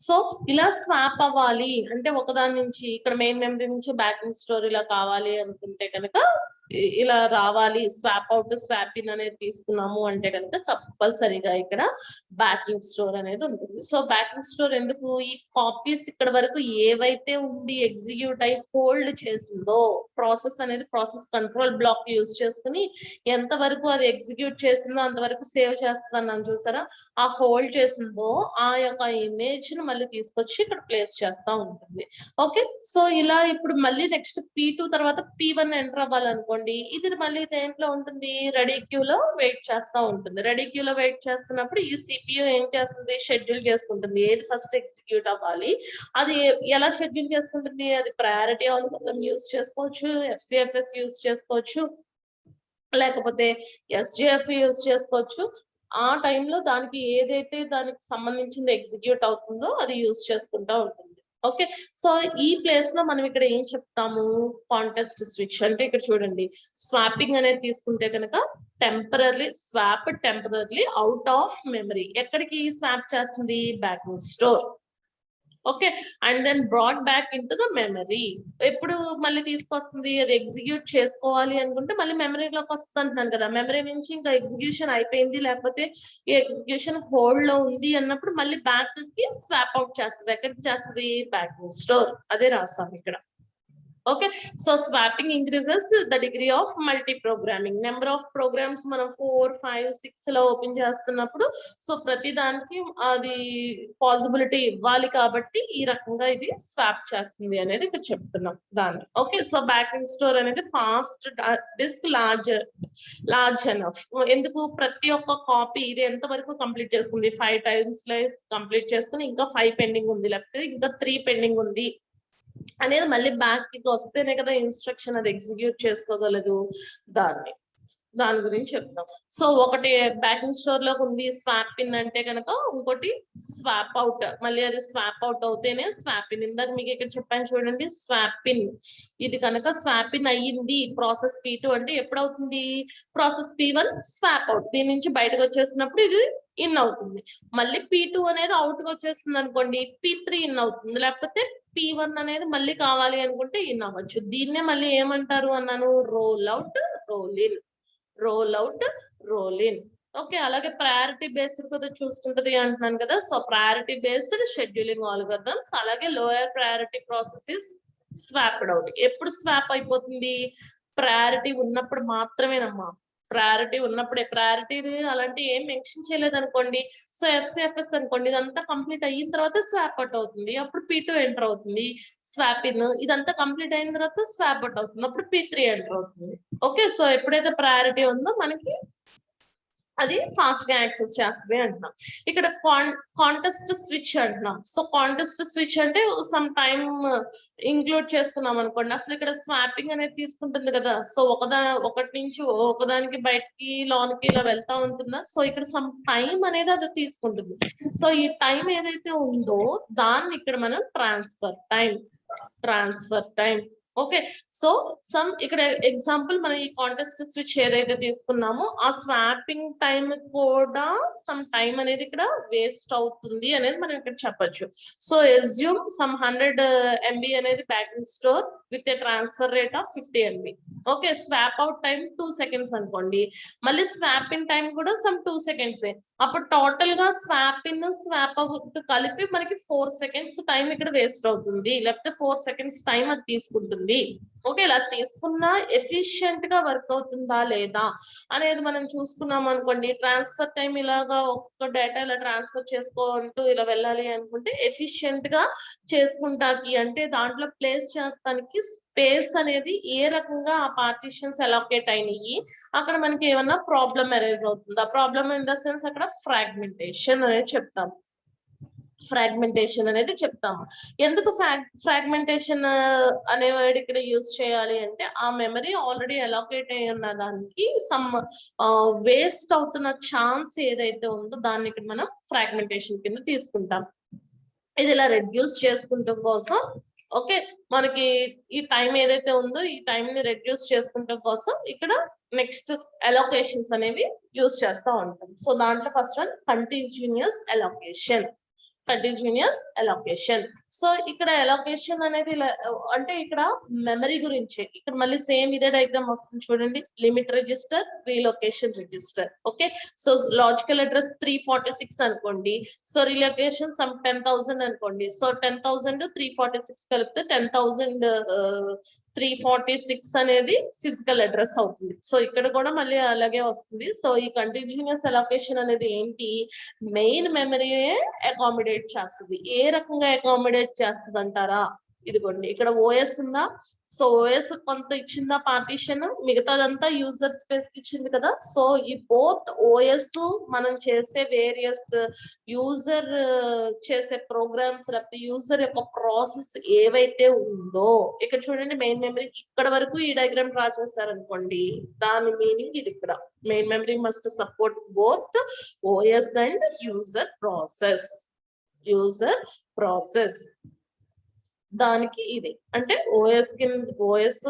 సో ఇలా స్వాప్ అవ్వాలి అంటే ఒకదాని నుంచి ఇక్కడ మెయిన్ మెమరీ నుంచి బ్యాకింగ్ స్టోర్ ఇలా కావాలి అనుకుంటే కనుక ఇలా రావాలి, స్వాప్ అవుట్ స్వాప్ ఇన్ అనేది తీసుకున్నాము అంటే కనుక కంపల్సరీగా ఇక్కడ బ్యాకింగ్ స్టోర్ అనేది ఉంటుంది. సో బ్యాకింగ్ స్టోర్ ఎందుకు, ఈ కాపీస్ ఇక్కడ వరకు ఏవైతే ఉండి ఎగ్జిక్యూట్ అయి హోల్డ్ చేసిందో ప్రాసెస్ అనేది ప్రాసెస్ కంట్రోల్ బ్లాక్ యూజ్ చేసుకుని ఎంత వరకు అది ఎగ్జిక్యూట్ చేసిందో అంతవరకు సేవ్ చేస్తుందని చూసారా, ఆ హోల్డ్ చేసిందో ఆ యొక్క ఇమేజ్ ను మళ్ళీ తీసుకొచ్చి ఇక్కడ ప్లేస్ చేస్తా ఉంటుంది. ఓకే, సో ఇలా ఇప్పుడు మళ్ళీ నెక్స్ట్ P2 తర్వాత P1 ఎంటర్ అవ్వాలనుకోండి, ఇది మళ్ళీ దేంట్లో ఉంటుంది, రెడీ క్యూ లో వెయిట్ చేస్తా ఉంటుంది. రెడీ క్యూ లో వెయిట్ చేస్తున్నప్పుడు ఈ CPU ఏం చేస్తుంది, షెడ్యూల్ చేసుకుంటుంది ఏది ఫస్ట్ ఎగ్జిక్యూట్ అవ్వాలి. అది ఎలా షెడ్యూల్ చేసుకుంటుంది, అది ప్రయారిటీ అల్గోరిథం యూజ్ చేసుకోవచ్చు, FCFS యూజ్ చేసుకోవచ్చు, లేకపోతే SJF యూజ్ చేసుకోవచ్చు. ఆ టైంలో దానికి ఏదైతే దానికి సంబంధించింది ఎగ్జిక్యూట్ అవుతుందో అది యూజ్ చేసుకుంటా ఉంటుంది. ఓకే, సో ఈ ప్లేస్ లో మనం ఇక్కడ ఏం చెప్తాము, కాంటెస్ట్ స్విచ్ అంటే ఇక్కడ చూడండి స్వాపింగ్ అనేది తీసుకుంటే కనుక temporary swap temporary out of memory, ఎక్కడికి స్వాప్ చేస్తుంది, backing store. Okay, and then brought back in to the memory. ఎప్పుడు మళ్ళీ తీసుకొస్తుంది, అది ఎగ్జిక్యూట్ చేసుకోవాలి అనుకుంటే మళ్ళీ మెమరీలోకి వస్తుంది అంటున్నాను కదా, మెమరీ నుంచి ఇంకా ఎగ్జిక్యూషన్ అయిపోయింది లేకపోతే ఈ ఎగ్జిక్యూషన్ హోల్డ్ లో ఉంది అన్నప్పుడు మళ్ళీ బ్యాక్ కి స్వాప్ అవుట్ చేస్తుంది. ఎక్కడికి చేస్తుంది, బ్యాకింగ్ స్టోర్. అదే రాస్తాం ఇక్కడ. Okay, so swapping increases the degree of multi programming. Number of programs మనం 4, 5, 6 లో ఓపెన్ చేస్తున్నప్పుడు సో ప్రతి దానికి అది పాసిబిలిటీ ఇవ్వాలి కాబట్టి ఈ రకంగా ఇది స్వాప్ చేస్తుంది అనేది ఇక్కడ చెప్తున్నాం దాన్ని. ఓకే, సో బ్యాకింగ్ స్టోర్ అనేది ఫాస్ట్ డిస్క్ లార్జ్ ఎనఫ్. ఎందుకు, ప్రతి ఒక్క కాపీ ఇది ఎంత వరకు కంప్లీట్ చేసుకుంది, 5 times కంప్లీట్ చేసుకుని ఇంకా 5 పెండింగ్ ఉంది, లేకపోతే ఇంకా 3 పెండింగ్ ఉంది అనేది మళ్ళీ బ్యాక్ కి వస్తేనే కదా ఇన్స్ట్రక్షన్ అది ఎగ్జిక్యూట్ చేసుకోగలదు. దాని గురించి చెప్తాం. సో ఒకటి బ్యాకింగ్ స్టోర్ లోకి ఉంది స్వాప్ ఇన్ అంటే కనుక, ఇంకోటి స్వాప్ అవుట్, మళ్ళీ అది స్వాప్ అవుట్ అవుతేనే స్వాప్ ఇన్. ఇందాక మీకు ఇక్కడ చెప్పాను చూడండి, స్వాప్ ఇన్ ఇది కనుక స్వాప్ ఇన్ అయ్యింది ప్రాసెస్ P2 అంటే ఎప్పుడవుతుంది, ప్రాసెస్ P1 స్వాప్ అవుట్ దీని నుంచి బయటకు వచ్చేసినప్పుడు ఇది ఇన్ అవుతుంది. మళ్ళీ P2 అనేది అవుట్ గా వచ్చేస్తుంది అనుకోండి, P3 ఇన్ అవుతుంది, లేకపోతే P1 అనేది మళ్ళీ కావాలి అనుకుంటే ఇన్ అవ్వచ్చు. దీన్నే మళ్ళీ ఏమంటారు అన్నాను, roll out roll in, roll out roll in. Okay, అలాగే ప్రయారిటీ బేస్డ్ కూడా చూసుకుంటది అంటున్నాను కదా, so priority based scheduling algorithms. అలాగే lower priority process is swapped out. ఎప్పుడు స్వాప్ అయిపోతుంది, ప్రయారిటీ ఉన్నప్పుడు మాత్రమేనమ్మా. ప్రయారిటీ ఉన్నప్పుడే, ప్రయారిటీ అలాంటి ఏం మెన్షన్ చేయలేదు అనుకోండి, సో FCFS అనుకోండి, ఇదంతా కంప్లీట్ అయిన తర్వాత స్వాప్ అవుట్ అవుతుంది, అప్పుడు P2 ఎంటర్ అవుతుంది. స్వాప్ ఇన్ ఇదంతా కంప్లీట్ అయిన తర్వాత స్వాప్ అవుట్ అవుతుంది, అప్పుడు P3 ఎంటర్ అవుతుంది. ఓకే, సో ఎప్పుడైతే ప్రయారిటీ ఉందో మనకి అది ఫాస్ట్ గా యాక్సెస్ చేస్తుంది అంటున్నాం. ఇక్కడ కాంటెస్ట్ స్విచ్ అంటున్నాం. సో కాంటెస్ట్ స్విచ్ అంటే సమ్ టైమ్ ఇంక్లూడ్ చేసుకున్నాం అనుకోండి, అసలు ఇక్కడ స్వాపింగ్ అనేది తీసుకుంటుంది కదా, సో ఒకటి నుంచి ఒకదానికి బయటికి లోనికి ఇలా వెళ్తా ఉంటుందా, సో ఇక్కడ సమ్ టైం అనేది అది తీసుకుంటుంది. సో ఈ టైం ఏదైతే ఉందో దాన్ని ఇక్కడ మనం transfer time okay. So some ఇక్కడ ఎగ్జాంపుల్ మనం ఈ కాంటెస్ట్ స్విచ్ ఏదైతే తీసుకున్నామో ఆ స్వాపింగ్ టైం కూడా సమ్ టైం అనేది ఇక్కడ వేస్ట్ అవుతుంది అనేది మనం ఇక్కడ చెప్పొచ్చు. సో ఎస్యూమ్ సమ్ 100 MB అనేది backing store with a transfer rate of 50 MB. Okay, swap out time 2 seconds అనుకోండి, మళ్ళీ స్వాప్ ఇన్ టైం కూడా సమ్ 2 seconds. అప్పుడు టోటల్ గా స్వాప్ ఇన్ స్వాప్ అవుట్ కలిపి మనకి 4 seconds టైం ఇక్కడ వేస్ట్ అవుతుంది, లేకపోతే 4 seconds టైం అది తీసుకుంటుంది. ఓకే, ఇలా తీసుకున్నా ఎఫిషియెంట్ గా వర్క్ అవుతుందా లేదా అనేది మనం చూసుకున్నాం అనుకోండి. ట్రాన్స్ఫర్ టైం ఇలాగా ఒక్క డేటా ఇలా ట్రాన్స్ఫర్ చేసుకోంటూ ఇలా వెళ్ళాలి అనుకుంటే ఎఫిషియెంట్ గా చేసుకుంటాకి అంటే దాంట్లో ప్లేస్ చేస్తానికి స్పేస్ అనేది ఏ రకంగా ఆ పార్టీషన్స్ అలొకేట్ అయినాయి, అక్కడ మనకి ఏమన్నా ప్రాబ్లం అరైజ్ అవుతుంది. ఆ ప్రాబ్లం ఇన్ ద సెన్స్ అక్కడ ఫ్రాగ్మెంటేషన్ అనేది చెప్తాం. ఫ్రాగ్మెంటేషన్ అనేది చెప్తాము. ఎందుకు ఫ్రాగ్మెంటేషన్ అనే వర్డ్ ఇక్కడ యూజ్ చేయాలి అంటే ఆ మెమరీ ఆల్రెడీ అలొకేట్ అయి ఉన్న దానికి సమ్ వేస్ట్ అవుతున్న ఛాన్స్ ఏదైతే ఉందో దాన్ని ఇక్కడ మనం ఫ్రాగ్మెంటేషన్ కింద తీసుకుంటాం. ఇది ఇలా రెడ్యూస్ చేసుకుంటాం కోసం ఓకే, మనకి ఈ టైం ఏదైతే ఉందో ఈ టైం ని రెడ్యూస్ చేసుకుంటాం కోసం ఇక్కడ నెక్స్ట్ అలొకేషన్స్ అనేవి యూజ్ చేస్తా ఉంటాం. సో దాంట్లో first one continuous allocation. Continuous allocation. So ఇక్కడ అలొకేషన్ అనేది అంటే ఇక్కడ మెమరీ గురించి ఇక్కడ మళ్ళీ సేమ్ ఇదే డయాగ్రామ్ వస్తుంది చూడండి. Limit register, relocation register. Okay, so logical address 346 అనుకోండి, సో రీలొకేషన్ సమ్ 10,000 అనుకోండి. సో 10,000 346 కలిపితే 10,000 346 అనేది ఫిజికల్ అడ్రస్ అవుతుంది. సో ఇక్కడ కూడా మళ్ళీ అలాగే వస్తుంది. సో ఈ కంటిన్యూస్ అలొకేషన్ అనేది ఏంటి, మెయిన్ మెమరీనే అకామిడేట్ చేస్తుంది. ఏ రకంగా అకామిడేట్ చేస్తుంది అంటారా, ఇదిగోండి ఇక్కడ ఓఎస్ ఉందా, సో ఓఎస్ కొంత ఇచ్చిందా పార్టీషన్, మిగతాదంతా యూజర్ స్పేస్ కి ఇచ్చింది కదా. సో ఈ బోత్ ఓఎస్ మనం చేసే వేరియస్ యూజర్ చేసే ప్రోగ్రామ్స్ లేకపోతే యూజర్ యొక్క ప్రాసెస్ ఏవైతే ఉందో ఇక్కడ చూడండి మెయిన్ మెమరీ ఇక్కడ వరకు ఈ డయాగ్రామ్ డ్రా చేశారనుకోండి, దాని మీనింగ్ ఇది. ఇక్కడ main memory must support both OS and user process. User process దానికి ఇది అంటే ఓఎస్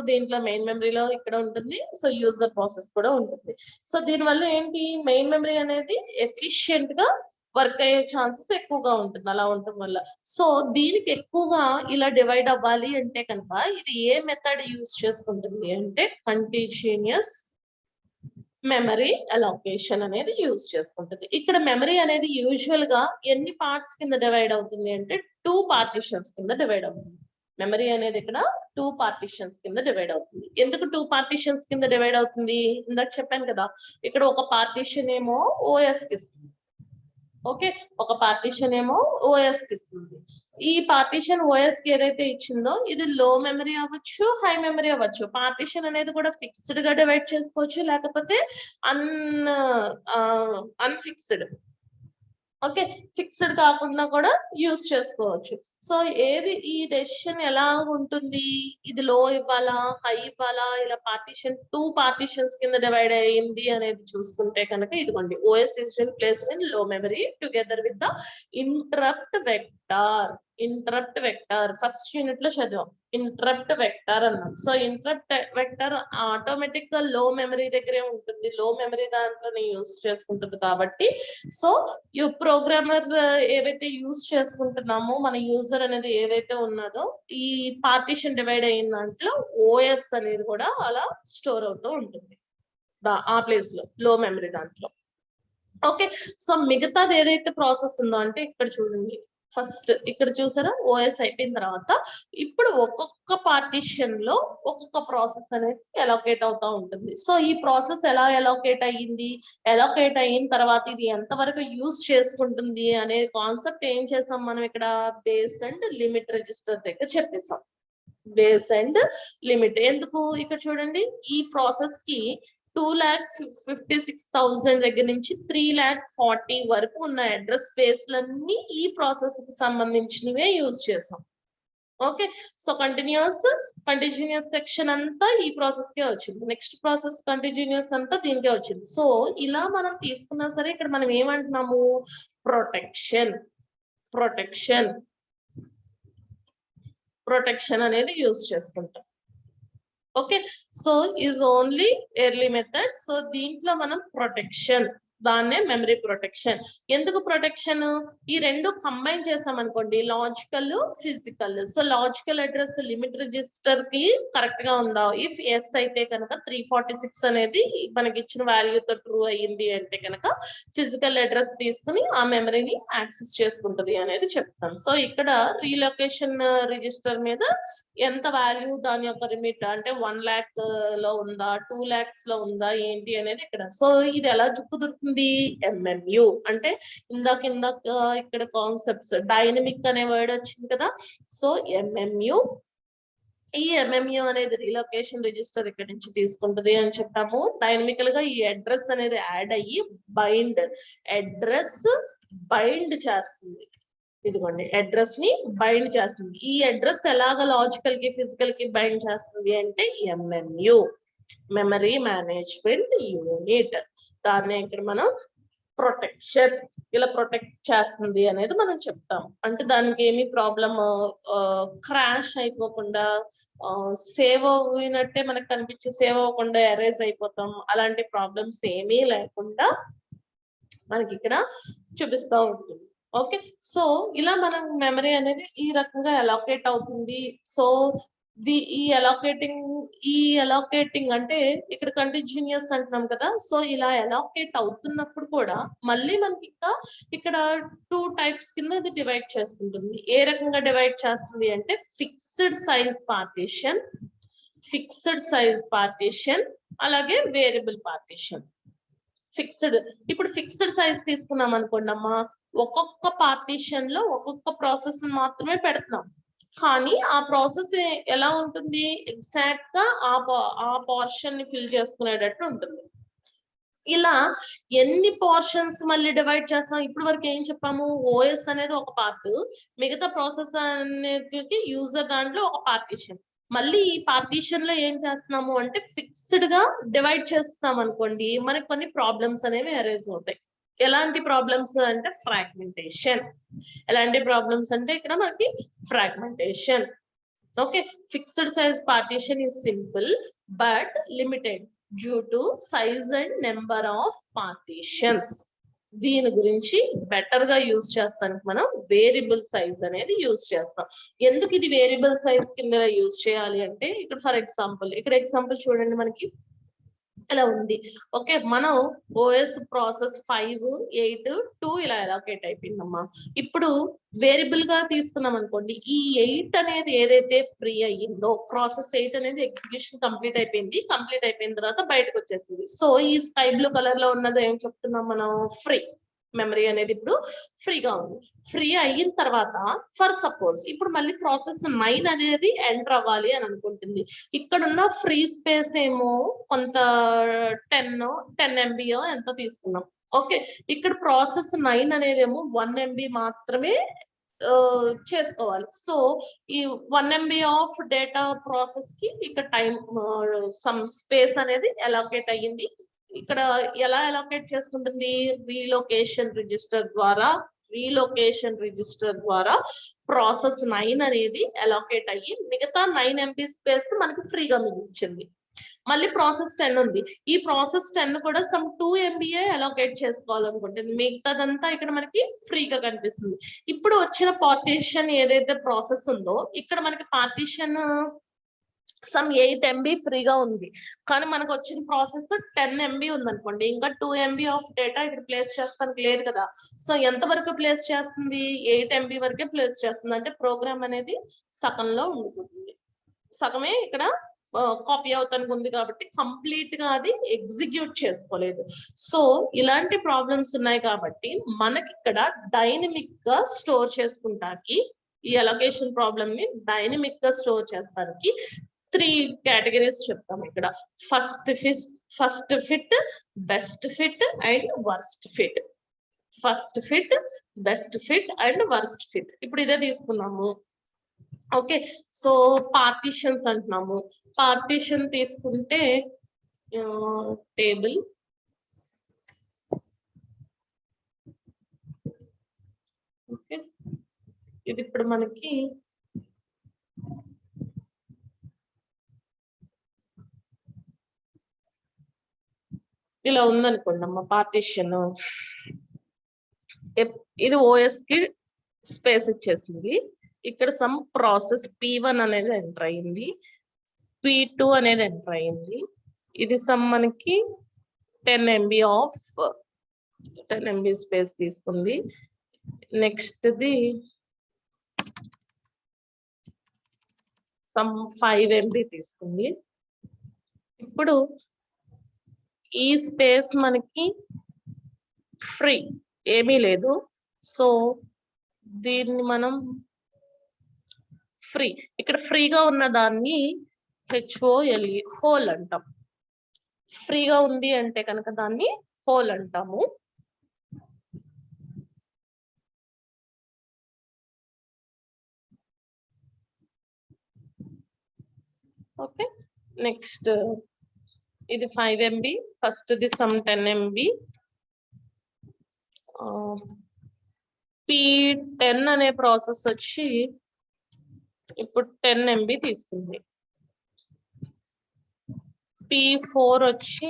దీంట్లో మెయిన్ మెమరీలో ఇక్కడ ఉంటుంది, సో యూజర్ ప్రాసెస్ కూడా ఉంటుంది. సో దీనివల్ల ఏంటి, మెయిన్ మెమరీ అనేది ఎఫిషియెంట్ గా వర్క్ అయ్యే ఛాన్సెస్ ఎక్కువగా ఉంటుంది అలా ఉండటం వల్ల. సో దీనికి ఎక్కువగా ఇలా డివైడ్ అవ్వాలి అంటే కనుక ఇది ఏ మెథడ్ యూజ్ చేసుకుంటుంది అంటే కంటిన్యూస్ మెమరీ అలొకేషన్ అనేది యూజ్ చేసుకుంటుంది. ఇక్కడ మెమరీ అనేది యూజువల్ గా ఎన్ని పార్ట్స్ కింద డివైడ్ అవుతుంది అంటే 2 పార్టీషన్స్ కింద డివైడ్ అవుతుంది. మెమరీ అనేది ఇక్కడ 2 పార్టీషన్స్ కింద డివైడ్ అవుతుంది. ఎందుకు 2 పార్టీషన్స్ కింద డివైడ్ అవుతుంది, ఇందాక చెప్పాను కదా. ఇక్కడ ఒక పార్టీషన్ ఏమో OS కి ఇస్తుంది. ఓకే, ఒక పార్టీషన్ ఏమో OS కి ఇస్తుంది. ఈ పార్టీషన్ OS కి ఏదైతే ఇచ్చిందో ఇది లో మెమరీ అవ్వచ్చు, హై మెమరీ అవ్వచ్చు. పార్టీషన్ అనేది కూడా ఫిక్స్డ్ గా డివైడ్ చేసుకోవచ్చు, లేకపోతే అన్ఫిక్స్డ్. ఓకే, ఫిక్స్డ్ కాకుండా కూడా యూజ్ చేసుకోవచ్చు. సో ఏది ఈ డెసిషన్ ఎలా ఉంటుంది, ఇది లో ఇవ్వాలా హై ఇవ్వాలా, ఇలా పార్టీషన్ 2 పార్టీషన్స్ కింద డివైడ్ అయ్యింది అనేది చూసుకుంటే కనుక ఇదిగోండి OS is placed in low memory together with the interrupt vector. Interrupt vector first unit లో చదివాం. ఇంటరప్ట్ వెక్టర్ అన్నాం. సో ఇంటరప్ట్ వెక్టర్ ఆటోమేటిక్ గా లో మెమరీ దగ్గరే ఉంటుంది, లో మెమరీ దాంట్లోనే యూజ్ చేసుకుంటుంది. కాబట్టి సో ఈ ప్రోగ్రామర్ ఏవైతే యూజ్ చేసుకుంటున్నామో మన యూజర్ అనేది ఏదైతే ఉన్నదో ఈ పార్టీషన్ డివైడ్ అయిన దాంట్లో OS అనేది కూడా అలా స్టోర్ అవుతూ ఉంటుంది ఆ ప్లేస్ లో మెమరీ దాంట్లో. ఓకే, సో మిగతాది ఏదైతే ప్రాసెస్ ఉందో అంటే ఇక్కడ చూడండి, ఫస్ట్ ఇక్కడ చూసారా OS అయిపోయిన తర్వాత ఇప్పుడు ఒక్కొక్క పార్టీషన్ లో ఒక్కొక్క ప్రాసెస్ అనేది అలొకేట్ అవుతా ఉంటుంది. సో ఈ ప్రాసెస్ ఎలా అలొకేట్ అయ్యింది, అలొకేట్ అయిన తర్వాత ఇది ఎంతవరకు యూజ్ చేసుకుంటుంది అనే కాన్సెప్ట్ ఏం చేసాం మనం ఇక్కడ బేస్ అండ్ లిమిట్ రిజిస్టర్ దగ్గర చెప్పేసాం. బేస్ అండ్ లిమిట్ ఎందుకు, ఇక్కడ చూడండి ఈ ప్రాసెస్ కి 2,56,000 దగ్గర నుంచి 3,40,000 వరకు ఉన్న అడ్రస్ స్పేస్లన్నీ ఈ ప్రాసెస్ కి సంబంధించినవే యూజ్ చేసాం. ఓకే, సో కంటిన్యూస్ సెక్షన్ అంతా ఈ ప్రాసెస్ కే వచ్చింది, నెక్స్ట్ ప్రాసెస్ కంటిన్యూస్ అంతా దీనికే వచ్చింది. సో ఇలా మనం తీసుకున్నా సరే ఇక్కడ మనం ఏమంటున్నాము, ప్రొటెక్షన్ అనేది యూజ్ చేసుకుంటాం. Okay, so is only early method. So దీంట్లో మనం ప్రొటెక్షన్, దాన్నే మెమరీ ప్రొటెక్షన్. ఎందుకు ప్రొటెక్షన్? ఈ రెండు కంబైన్ చేసాం అనుకోండి, logical physical. So logical address limit register కి కరెక్ట్ గా ఉందా? ఇఫ్ ఎస్ అయితే కనుక 346 అనేది మనకి ఇచ్చిన వాల్యూతో ట్రూ అయ్యింది అంటే కనుక ఫిజికల్ అడ్రస్ తీసుకుని ఆ మెమరీని యాక్సెస్ చేసుకుంటది అనేది చెప్తాం. సో ఇక్కడ రీలొకేషన్ రిజిస్టర్ మీద ఎంత వాల్యూ, దాని యొక్క లిమిట్ అంటే 1 lakh లో ఉందా, 2 lakhs లో ఉందా ఏంటి అనేది ఇక్కడ. సో ఇది ఎలా కుదురుతుంది? MMU అంటే ఇందాక ఇక్కడ కాన్సెప్ట్స్ డైనమిక్ అనే వర్డ్ వచ్చింది కదా. సో MMU, ఈ MMU అనేది రీలొకేషన్ రిజిస్టర్ ఇక్కడ నుంచి తీసుకుంటది అని చెప్పాము. డైనమికల్ గా ఈ అడ్రస్ అనేది యాడ్ అయ్యి అడ్రస్ బైండ్ చేస్తుంది. ఇదిగోండి, అడ్రస్ ని బైండ్ చేస్తుంది. ఈ అడ్రస్ ఎలాగ లాజికల్ కి ఫిజికల్ కి బైండ్ చేస్తుంది అంటే MMU, మెమరీ మేనేజ్మెంట్ యూనిట్. దాన్ని ఇక్కడ మనం ప్రొటెక్షన్, ఇలా ప్రొటెక్ట్ చేస్తుంది అనేది మనం చెప్తాం. అంటే దానికి ఏమి ప్రాబ్లమ్, క్రాష్ అయిపోకుండా, సేవ్ అయినట్టే మనకు కనిపించి సేవ్ అవ్వకుండా ఎరేజ్ అయిపోతాం, అలాంటి ప్రాబ్లమ్స్ ఏమీ లేకుండా మనకి ఇక్కడ చూపిస్తూ ఉంటుంది. ఓకే, సో ఇలా మనం మెమరీ అనేది ఈ రకంగా అలోకేట్ అవుతుంది. సో ఈ అలోకేటింగ్ అంటే ఇక్కడ కంటిన్యూస్ అంటున్నాం కదా. సో ఇలా అలోకేట్ అవుతున్నప్పుడు కూడా మళ్ళీ మనకి ఇంకా ఇక్కడ 2 types కింద ఇది డివైడ్ చేసుకుంటుంది. ఏ రకంగా డివైడ్ చేస్తుంది అంటే ఫిక్స్డ్ సైజ్ పార్టీషన్ అలాగే వేరియబుల్ పార్టీషన్. ఇప్పుడు ఫిక్స్డ్ సైజ్ తీసుకున్నాం అనుకోండి అమ్మా, ఒక్కొక్క పార్టీషన్ లో ఒక్కొక్క ప్రాసెస్ మాత్రమే పెడుతున్నాం. కానీ ఆ ప్రాసెస్ ఎలా ఉంటుంది? ఎగ్జాక్ట్ గా ఆ పోర్షన్ ని ఫిల్ చేసుకునేటట్టు ఉంటుంది. ఇలా ఎన్ని పోర్షన్స్ మళ్ళీ డివైడ్ చేస్తాం? ఇప్పటి వరకు ఏం చెప్పాము? ఓఎస్ అనేది ఒక పార్ట్, మిగతా ప్రాసెస్ అనేది యూజర్ దాంట్లో ఒక పార్టీషన్. మళ్ళీ ఈ పార్టీషన్ లో ఏం చేస్తున్నాము అంటే ఫిక్స్డ్ గా డివైడ్ చేస్తాం అనుకోండి, మనకి కొన్ని ప్రాబ్లమ్స్ అనేవి అరైజ్ అవుతాయి. ఎలాంటి ప్రాబ్లమ్స్ అంటే ఫ్రాగ్మెంటేషన్. ఎలాంటి ప్రాబ్లమ్స్ అంటే ఇక్కడ మనకి fragmentation. Okay, fixed size partition is simple but limited due to size and number of partitions. దీని గురించి బెటర్ గా యూజ్ చేస్తానికి మనం వేరియబుల్ సైజ్ అనేది యూజ్ చేస్తాం. ఎందుకు ఇది వేరియబుల్ సైజ్ కింద యూజ్ చేయాలి అంటే ఇక్కడ ఫర్ ఎగ్జాంపుల్, ఇక్కడ ఎగ్జాంపుల్ చూడండి, మనకి ఇలా ఉంది. ఓకే, మనం ఓఎస్ ప్రాసెస్ 5, 8, 2 ఇలా అలోకేట్ అయిపోయిందమ్మా. ఇప్పుడు వేరియబుల్ గా తీసుకున్నాం అనుకోండి, ఈ 8 అనేది ఏదైతే ఫ్రీ అయ్యిందో, ప్రాసెస్ 8 అనేది ఎగ్జిక్యూషన్ కంప్లీట్ అయిపోయిన తర్వాత బయటకు వచ్చేసింది. సో ఈ స్కై బ్లూ కలర్ లో ఉన్నది ఏం చెప్తున్నాం మనం? ఫ్రీ మెమరీ అనేది ఇప్పుడు ఫ్రీగా ఉంది. ఫ్రీ అయిన తర్వాత ఫర్ సపోజ్ ఇప్పుడు మళ్ళీ ప్రాసెస్ 9 అనేది ఎంటర్ అవ్వాలి అని అనుకుంటుంది. ఇక్కడ ఉన్న ఫ్రీ స్పేస్ ఏమో కొంత 10 MB ఎంతో తీసుకున్నాం. ఓకే, ఇక్కడ ప్రాసెస్ 9 అనేది ఏమో 1 MB మాత్రమే చేసుకోవాలి. సో ఈ 1 MB ఆఫ్ డేటా ప్రాసెస్ కి ఇక్కడ టైం సమ్ స్పేస్ అనేది అలోకేట్ అయ్యింది. ఇక్కడ ఎలా అలోకేట్ చేసుకుంటుంది? రీలొకేషన్ రిజిస్టర్ ద్వారా ప్రాసెస్ 9 అనేది అలోకేట్ అయ్యి మిగతా 9 MB స్పేస్ మనకి ఫ్రీగా మిగిలించింది. మళ్ళీ ప్రాసెస్ 10 ఉంది. ఈ ప్రాసెస్ 10 కూడా సమ్ 2 MB అలోకేట్ చేసుకోవాలనుకుంటుంది. మిగతాదంతా ఇక్కడ మనకి ఫ్రీగా కనిపిస్తుంది. ఇప్పుడు వచ్చిన పార్టీషన్ ఏదైతే ప్రాసెస్ ఉందో, ఇక్కడ మనకి పార్టీషన్ సమ్ 8 MB ఫ్రీగా ఉంది. కానీ మనకు వచ్చిన ప్రాసెస్ 10 MB ఉంది అనుకోండి, ఇంకా 2 MB ఆఫ్ డేటా ఇక్కడ ప్లేస్ చేస్తానికి లేదు కదా. సో ఎంత వరకు ప్లేస్ చేస్తుంది? 8 MB వరకే ప్లేస్ చేస్తుంది. అంటే ప్రోగ్రామ్ అనేది సగంలో ఉండిపోతుంది. సగమే ఇక్కడ కాపీ అవుతానికి ఉంది కాబట్టి కంప్లీట్ గా అది ఎగ్జిక్యూట్ చేసుకోలేదు. సో ఇలాంటి ప్రాబ్లమ్స్ ఉన్నాయి కాబట్టి మనకి ఇక్కడ డైనమిక్ గా స్టోర్ చేసుకుంటానికి, ఈ అలొకేషన్ ప్రాబ్లమ్ ని డైనమిక్ గా స్టోర్ చేస్తానికి 3 కేటగిరీస్ చెప్తాం ఇక్కడ. First fit, best fit and worst fit. First fit, best fit and worst fit. ఇప్పుడు ఇదే తీసుకున్నాము. ఓకే, సో పార్టీషన్స్ అంటున్నాము. పార్టీషన్ తీసుకుంటే టేబుల్, ఓకే, ఇది ఇప్పుడు మనకి ఇలా ఉందనుకోండి అమ్మ పార్టిషన్, ఇది ఓఎస్ కి స్పేస్ ఇచ్చేసింది. ఇక్కడ సమ్ ప్రాసెస్ P1 అనేది ఎంటర్ అయింది, P2 అనేది ఎంటర్ అయింది. ఇది సమ్ మనకి 10 MB స్పేస్ తీసుకుంది. నెక్స్ట్ ది సమ్ 5 MB తీసుకుంది. ఇప్పుడు ఈ స్పేస్ మనకి ఫ్రీ, ఏమీ లేదు. సో దీన్ని మనం ఫ్రీ, ఇక్కడ ఫ్రీగా ఉన్న దాన్ని HOLE హోల్ అంటాం. ఫ్రీగా ఉంది అంటే కనుక దాన్ని హోల్ అంటాము. ఓకే, నెక్స్ట్ ఇది 5 MB, first the some 10 MB. P10 అనే ప్రాసెస్ వచ్చి ఇప్పుడు 10 MB తీసుకుంది. P4 వచ్చి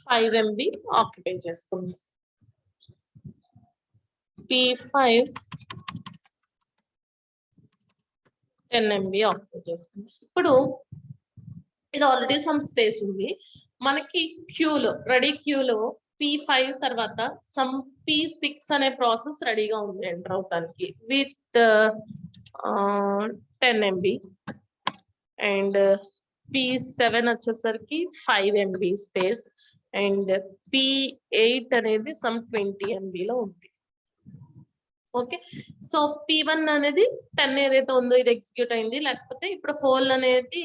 5 MB ఆక్యుపై చేసుకుంది. P5 10 MB ఆక్యుపై చేసుకుంది. ఇప్పుడు ఇది ఆల్రెడీ సమ్ స్పేస్ ఉంది మనకి. క్యూలో రెడీ, క్యూలో P5 తర్వాత సమ్ P6 అనే ప్రాసెస్ రెడీగా ఉంది ఎంటర్ అవటానికి విత్ 10 MB. అండ్ P7 వచ్చేసరికి 5 MB స్పేస్. అండ్ P8 అనేది సమ్ 20 MB లో ఉంది. ఓకే, సో P1 అనేది 10 ఏదైతే ఉందో ఇది ఎగ్జిక్యూట్ అయింది, లేకపోతే ఇప్పుడు హోల్ అనేది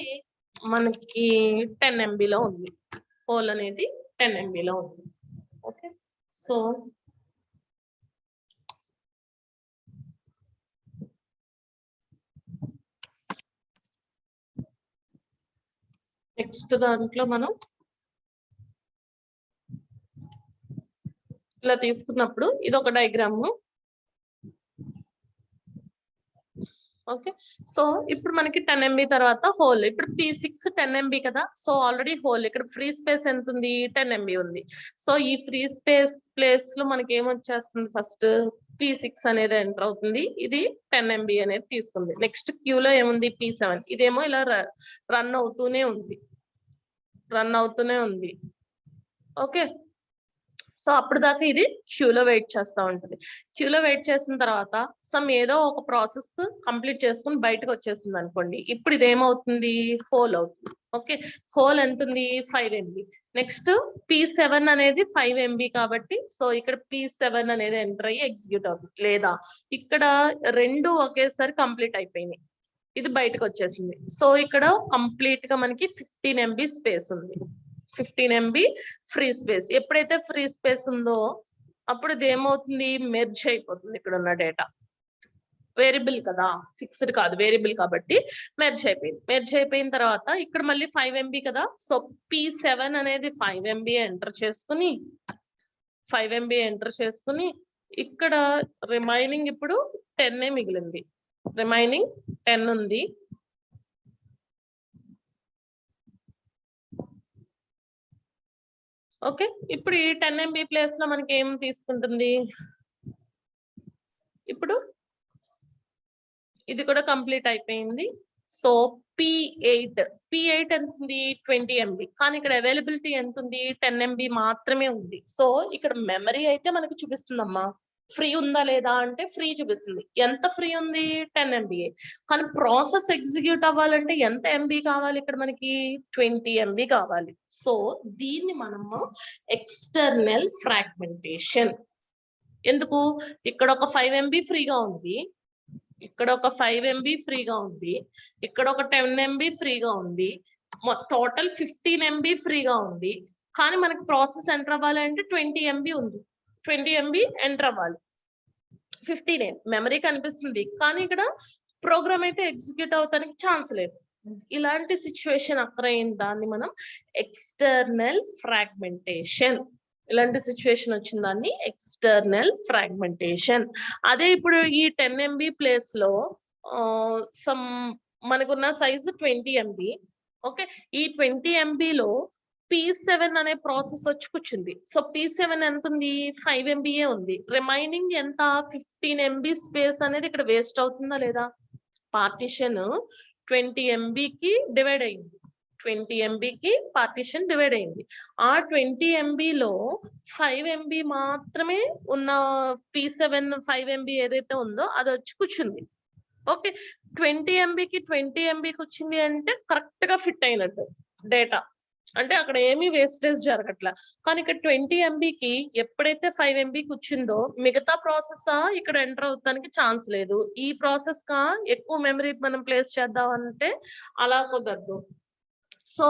మనకి 10 MB లో ఉంది. హోల్ అనేది 10 MB లో ఉంది. ఓకే, సో నెక్స్ట్ దాంట్లో మనం ఇలా తీసుకున్నప్పుడు ఇది ఒక డయాగ్రామ్. ఓకే, సో ఇప్పుడు మనకి 10 MB తర్వాత హోల్. ఇప్పుడు P6 10 MB కదా, సో ఆల్రెడీ హోల్. ఇక్కడ ఫ్రీ స్పేస్ ఎంత ఉంది? 10 MB ఉంది. సో ఈ ఫ్రీ స్పేస్ ప్లేస్ లో మనకి ఏమొచ్చేస్తుంది? ఫస్ట్ P6 అనేది ఎంటర్ అవుతుంది, ఇది 10 MB అనేది తీసుకుంది. నెక్స్ట్ క్యూలో ఏముంది? P7. ఇదేమో ఇలా రన్ అవుతూనే ఉంది. ఓకే, సో అప్పుడు దాకా ఇది క్యూలో వెయిట్ చేస్తూ ఉంటుంది. క్యూలో వెయిట్ చేసిన తర్వాత సమ్ ఏదో ఒక ప్రాసెస్ కంప్లీట్ చేసుకుని బయటకు వచ్చేస్తుంది అనుకోండి. ఇప్పుడు ఇది ఏమవుతుంది? హోల్ అవుతుంది. ఓకే, హోల్ ఎంత ఉంది? 5 MB. నెక్స్ట్ P7 అనేది 5 MB కాబట్టి సో ఇక్కడ P7 అనేది ఎంటర్ అయ్యి ఎగ్జిక్యూట్ అవుతుంది. లేదా ఇక్కడ రెండు ఒకేసారి కంప్లీట్ అయిపోయినాయి, ఇది బయటకు వచ్చేసింది. సో ఇక్కడ కంప్లీట్ గా మనకి 15 MB స్పేస్ ఉంది. 15 MB ఫ్రీ స్పేస్. ఎప్పుడైతే ఫ్రీ స్పేస్ ఉందో అప్పుడు ఇది ఏమవుతుంది? మెర్జ్ అయిపోతుంది. ఇక్కడ ఉన్న డేటా వేరియబుల్ కదా, ఫిక్స్డ్ కాదు, వేరియబుల్ కాబట్టి మెర్జ్ అయిపోయింది. మెర్జ్ అయిపోయిన తర్వాత ఇక్కడ మళ్ళీ 5 MB కదా, సో P7 అనేది 5 MB ఎంటర్ చేసుకుని ఇక్కడ రిమైనింగ్ ఇప్పుడు 10 మిగిలింది. రిమైనింగ్ 10 ఉంది. ఓకే, ఇప్పుడు ఈ 10 MB ప్లేస్ లో మనకి ఏం తీసుకుంటుంది? ఇప్పుడు ఇది కూడా కంప్లీట్ అయిపోయింది. సో P8 ఎంత ఉంది? 20 MB. కానీ ఇక్కడ అవైలబిలిటీ ఎంత ఉంది? 10 MB మాత్రమే ఉంది. సో ఇక్కడ మెమరీ అయితే మనకి చూపిస్తుందమ్మా, ఫ్రీ ఉందా లేదా అంటే ఫ్రీ చూపిస్తుంది. ఎంత ఫ్రీ ఉంది? 10 MB. కానీ ప్రాసెస్ ఎగ్జిక్యూట్ అవ్వాలంటే ఎంత MB కావాలి? ఇక్కడ మనకి 20 MB కావాలి. సో దీన్ని మనము ఎక్స్టర్నల్ ఫ్రాగ్మెంటేషన్. ఎందుకు? ఇక్కడ ఒక 5 MB ఫ్రీగా ఉంది, ఇక్కడ ఒక 5 MB ఫ్రీగా ఉంది, ఇక్కడ ఒక 10 MB ఫ్రీగా ఉంది, టోటల్ 15 MB ఫ్రీగా ఉంది. కానీ మనకి ప్రాసెస్ ఎంటర్ అవ్వాలి అంటే 20 MB ఉంది. 20 MB ఎంటర్ అవ్వాలి. 15 మెమరీ కనిపిస్తుంది కానీ ఇక్కడ ప్రోగ్రామ్ అయితే ఎగ్జిక్యూట్ అవడానికి ఛాన్స్ లేదు. ఇలాంటి సిచ్యువేషన్ అక్కర్ అయిన దాన్ని మనం ఎక్స్టర్నల్ ఫ్రాగ్మెంటేషన్. ఇలాంటి సిచ్యువేషన్ వచ్చిన దాన్ని ఎక్స్టర్నల్ ఫ్రాగ్మెంటేషన్. అదే ఇప్పుడు ఈ 10 MB ప్లేస్ లో సమ్ మనకున్న సైజు 20 MB. ఓకే, ఈ 20 MB లో P7 అనే ప్రాసెస్ వచ్చి కూర్చుంది. సో P7 ఎంత ఉంది? 5 MB ఉంది. రిమైనింగ్ ఎంత? 15 MB స్పేస్ అనేది ఇక్కడ వేస్ట్ అవుతుందా లేదా? పార్టిషన్ 20 MB కి డివైడ్ అయింది. 20 MB కి పార్టిషన్ డివైడ్ అయింది. ఆ 20 MB లో 5 MB మాత్రమే ఉన్న P7 5 MB ఏదైతే ఉందో అది వచ్చి కూర్చుంది. ఓకే, 20 MB కి 20 MB కి వచ్చింది అంటే కరెక్ట్ గా ఫిట్ అయినట్టు డేటా, అంటే అక్కడ ఏమీ వేస్టేజ్ జరగట్లా. కానీ ఇక్కడ 20 MB కి ఎప్పుడైతే 5 MB కి వచ్చిందో మిగతా ప్రాసెస్ ఇక్కడ ఎంటర్ అవుతానికి ఛాన్స్ లేదు. ఈ ప్రాసెస్ కా ఎక్కువ మెమరీ మనం ప్లేస్ చేద్దాం అంటే అలా కుదరదు. సో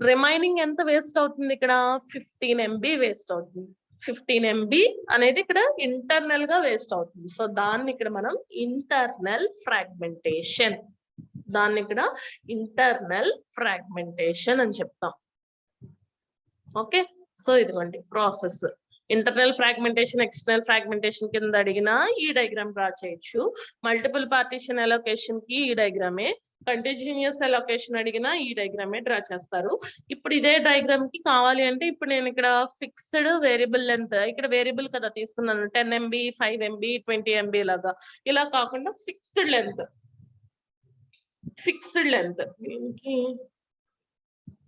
రిమైనింగ్ ఎంత వేస్ట్ అవుతుంది? ఇక్కడ 15 MB వేస్ట్ అవుతుంది. 15 MB అనేది ఇక్కడ ఇంటర్నల్ గా వేస్ట్ అవుతుంది. సో దాన్ని ఇక్కడ మనం ఇంటర్నల్ ఫ్రాగ్మెంటేషన్, దాన్ని ఇక్కడ ఇంటర్నల్ ఫ్రాగ్మెంటేషన్ అని చెప్తాం. ఓకే, సో ఇదిగోండి process. Internal fragmentation, external fragmentation కింద అడిగినా ఈ డయాగ్రామ్ డ్రా చేయొచ్చు. మల్టిపుల్ పార్టిషన్ అలొకేషన్ కి ఈ డయాగ్రామే, కంటిన్యూస్ అలొకేషన్ అడిగినా ఈ డయాగ్రామే డ్రా చేస్తారు. ఇప్పుడు ఇదే డయాగ్రామ్ కి కావాలి అంటే ఇప్పుడు నేను ఇక్కడ ఫిక్స్డ్ వేరియబుల్ లెంత్, ఇక్కడ వేరియబుల్ కదా తీసుకున్నాను, 10 MB 5 MB 20 MB లాగా, ఇలా కాకుండా ఫిక్స్డ్ లెంత్, ఫిక్స్డ్ లెంత్ దీనికి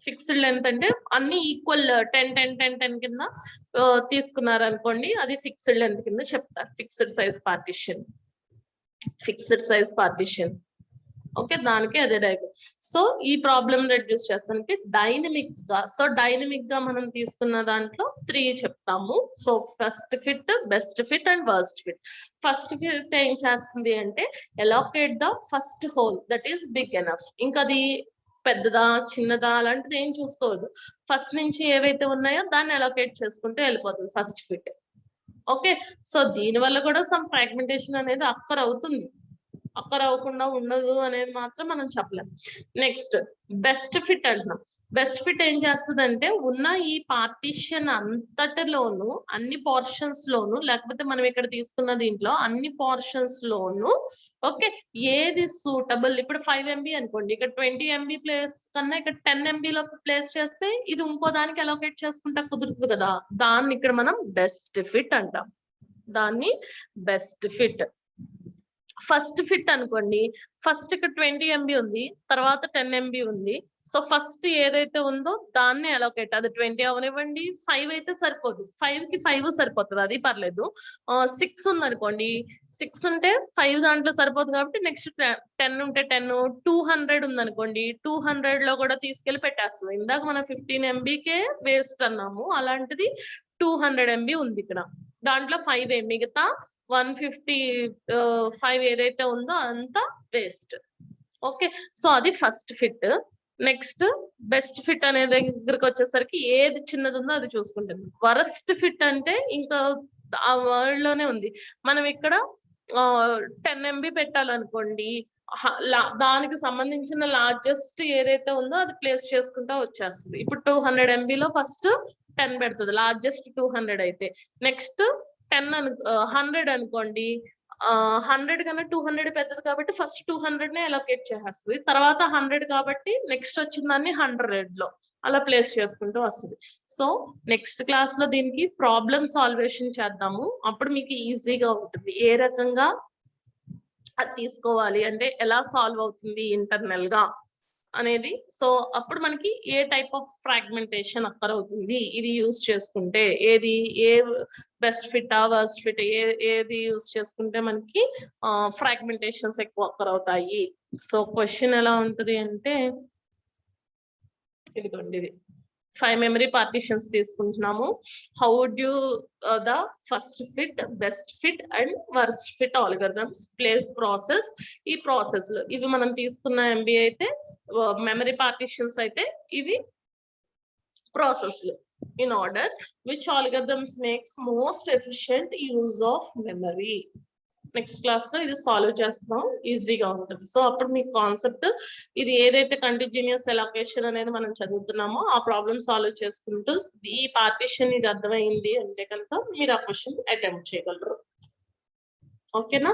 ఫిక్స్డ్ లెంత్ అంటే అన్ని ఈక్వల్ 10 10 10 10 కింద తీసుకున్నారు అనుకోండి, అది ఫిక్స్డ్ లెంత్ కింద చెప్తారు. Fixed size partition, fixed size partition. Okay, దానికి అదే డయాగ్రామ్. సో ఈ ప్రాబ్లం రెడ్యూస్ చేస్తానికి డైనమిక్ గా, సో డైనమిక్ గా మనం తీసుకున్న దాంట్లో 3 చెప్తాము. So first fit, best fit and worst fit. First fit ఏం చేస్తుంది అంటే allocate the first hole that is big enough. ఇంకా అది పెద్దదా చిన్నదా అలాంటిది ఏం చూసుకోవద్దు, ఫస్ట్ నుంచి ఏవైతే ఉన్నాయో దాన్ని allocate చేసుకుంటూ వెళ్ళిపోతుంది ఫస్ట్ ఫిట్. ఓకే, సో దీని వల్ల కూడా సమ్ ఫ్రాగ్మెంటేషన్ అనేది అక్కర్ అవుతుంది, అక్కర్ అవ్వకుండా ఉండదు అనేది మాత్రం మనం చెప్పలేం. నెక్స్ట్ బెస్ట్ ఫిట్ అంటున్నాం. బెస్ట్ ఫిట్ ఏం చేస్తుందంటే ఉన్న ఈ పార్టిషన్ అంతటిలోను, అన్ని పోర్షన్స్ లోను, లేకపోతే మనం ఇక్కడ తీసుకున్న దీంట్లో అన్ని పోర్షన్స్ లోను ఓకే ఏది సూటబుల్. ఇప్పుడు 5 MB అనుకోండి, ఇక్కడ 20 MB ప్లేస్ కన్నా ఇక్కడ 10 MB లో ప్లేస్ చేస్తే ఇది ఇంకో దానికి అలొకేట్ చేసుకుంటా కుదురుతుంది కదా, దాన్ని ఇక్కడ మనం బెస్ట్ ఫిట్ అంటాం. దాన్ని బెస్ట్ ఫిట్. ఫస్ట్ ఫిట్ అనుకోండి, ఫస్ట్ ఇక్కడ 20 MB ఉంది, తర్వాత 10 MB ఉంది. సో ఫస్ట్ ఏదైతే ఉందో దాన్ని అలొకేట్, అది 20 అవనివ్వండి, 5 అయితే సరిపోదు, 5 కి 5 సరిపోతుంది, అది పర్లేదు. 6 ఉంది అనుకోండి, 6 ఉంటే 5 దాంట్లో సరిపోదు కాబట్టి నెక్స్ట్ 10 ఉంటే 10, 200 ఉంది అనుకోండి, 200 లో కూడా తీసుకెళ్లి పెట్టేస్తుంది. ఇందాక మనం 15 MB కే వేస్ట్ అన్నాము, అలాంటిది 200 MB ఉంది ఇక్కడ, దాంట్లో 5 మిగతా 155 ఏదైతే ఉందో అంతా వేస్ట్. ఓకే, సో అది first fit. Next best fit అనే దగ్గరకు వచ్చేసరికి ఏది చిన్నది ఉందో అది చూసుకుంటుంది. వరస్ట్ ఫిట్ అంటే ఇంకా ఆ వరల్డ్ లోనే ఉంది. మనం ఇక్కడ 10 MB పెట్టాలనుకోండి, దానికి సంబంధించిన లార్జెస్ట్ ఏదైతే ఉందో అది ప్లేస్ చేసుకుంటా వచ్చేస్తుంది. ఇప్పుడు 200 MB లో ఫస్ట్ 10 పెడుతుంది, లార్జెస్ట్ 200 అయితే. నెక్స్ట్ 100 అనుకోండి, 100 కన్నా 200 పెద్దది కాబట్టి ఫస్ట్ 200 నే అలొకేట్ చేసేస్తుంది, తర్వాత 100 కాబట్టి నెక్స్ట్ వచ్చిన దాన్ని 100 లో అలా ప్లేస్ చేసుకుంటూ వస్తుంది. సో నెక్స్ట్ క్లాస్ లో దీనికి ప్రాబ్లమ్ సాల్వేషన్ చేద్దాము, అప్పుడు మీకు ఈజీగా ఉంటుంది ఏ రకంగా అది తీసుకోవాలి అంటే ఎలా సాల్వ్ అవుతుంది ఇంటర్నల్ గా అనేది. సో అప్పుడు మనకి ఏ టైప్ ఆఫ్ ఫ్రాగ్మెంటేషన్ అక్కర్ అవుతుంది ఇది యూజ్ చేసుకుంటే, ఏది ఏ బెస్ట్ ఫిట్ వర్స్ట్ ఫిట్ ఏది యూజ్ చేసుకుంటే మనకి ఫ్రాగ్మెంటేషన్స్ ఎక్కువ అక్కర్ అవుతాయి. సో క్వశ్చన్ ఎలా ఉంటది అంటే ఇదిగోండి, ఇది 5 మెమరీ పార్టిషన్స్ తీసుకుంటున్నాము. How would you the first fit, best fit and worst fit algorithms place process. ఈ ప్రాసెస్ లో ఇవి మనం తీసుకున్న MB అయితే మెమరీ పార్టిషన్స్ అయితే ఇవి ప్రాసెస్ లో in order which algorithms makes most efficient use of memory. Next class లో ఇది సాల్వ్ చేస్తాం, ఈజీగా ఉంటుంది. సో అప్పుడు మీ కాన్సెప్ట్ ఇది ఏదైతే కంటిన్యూస్ అలొకేషన్ అనేది మనం చదువుతున్నామో ఆ ప్రాబ్లమ్ సాల్వ్ చేసుకుంటూ ఈ పార్టిషన్ ఇది అర్థమైంది అంటే కనుక మీరు ఆ క్వశ్చన్ అటెంప్ట్ చేయగలరు. ఓకేనా?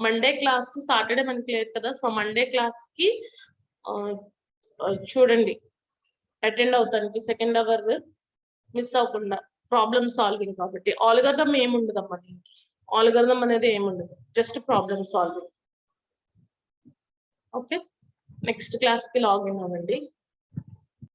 మండే క్లాస్, సాటర్డే మనకి లేదు కదా, సో మండే క్లాస్ కి చూడండి అటెండ్ అవుతానికి సెకండ్ అవర్ మిస్ అవ్వకుండా ప్రాబ్లమ్ సాల్వింగ్ కాబట్టి ఆల్గరిథం ఏముండదమ్మా దీనికి ఆల్గరిథం అనేది ఏముండదు just problem solving okay next class కి లాగిన్ అవ్వండి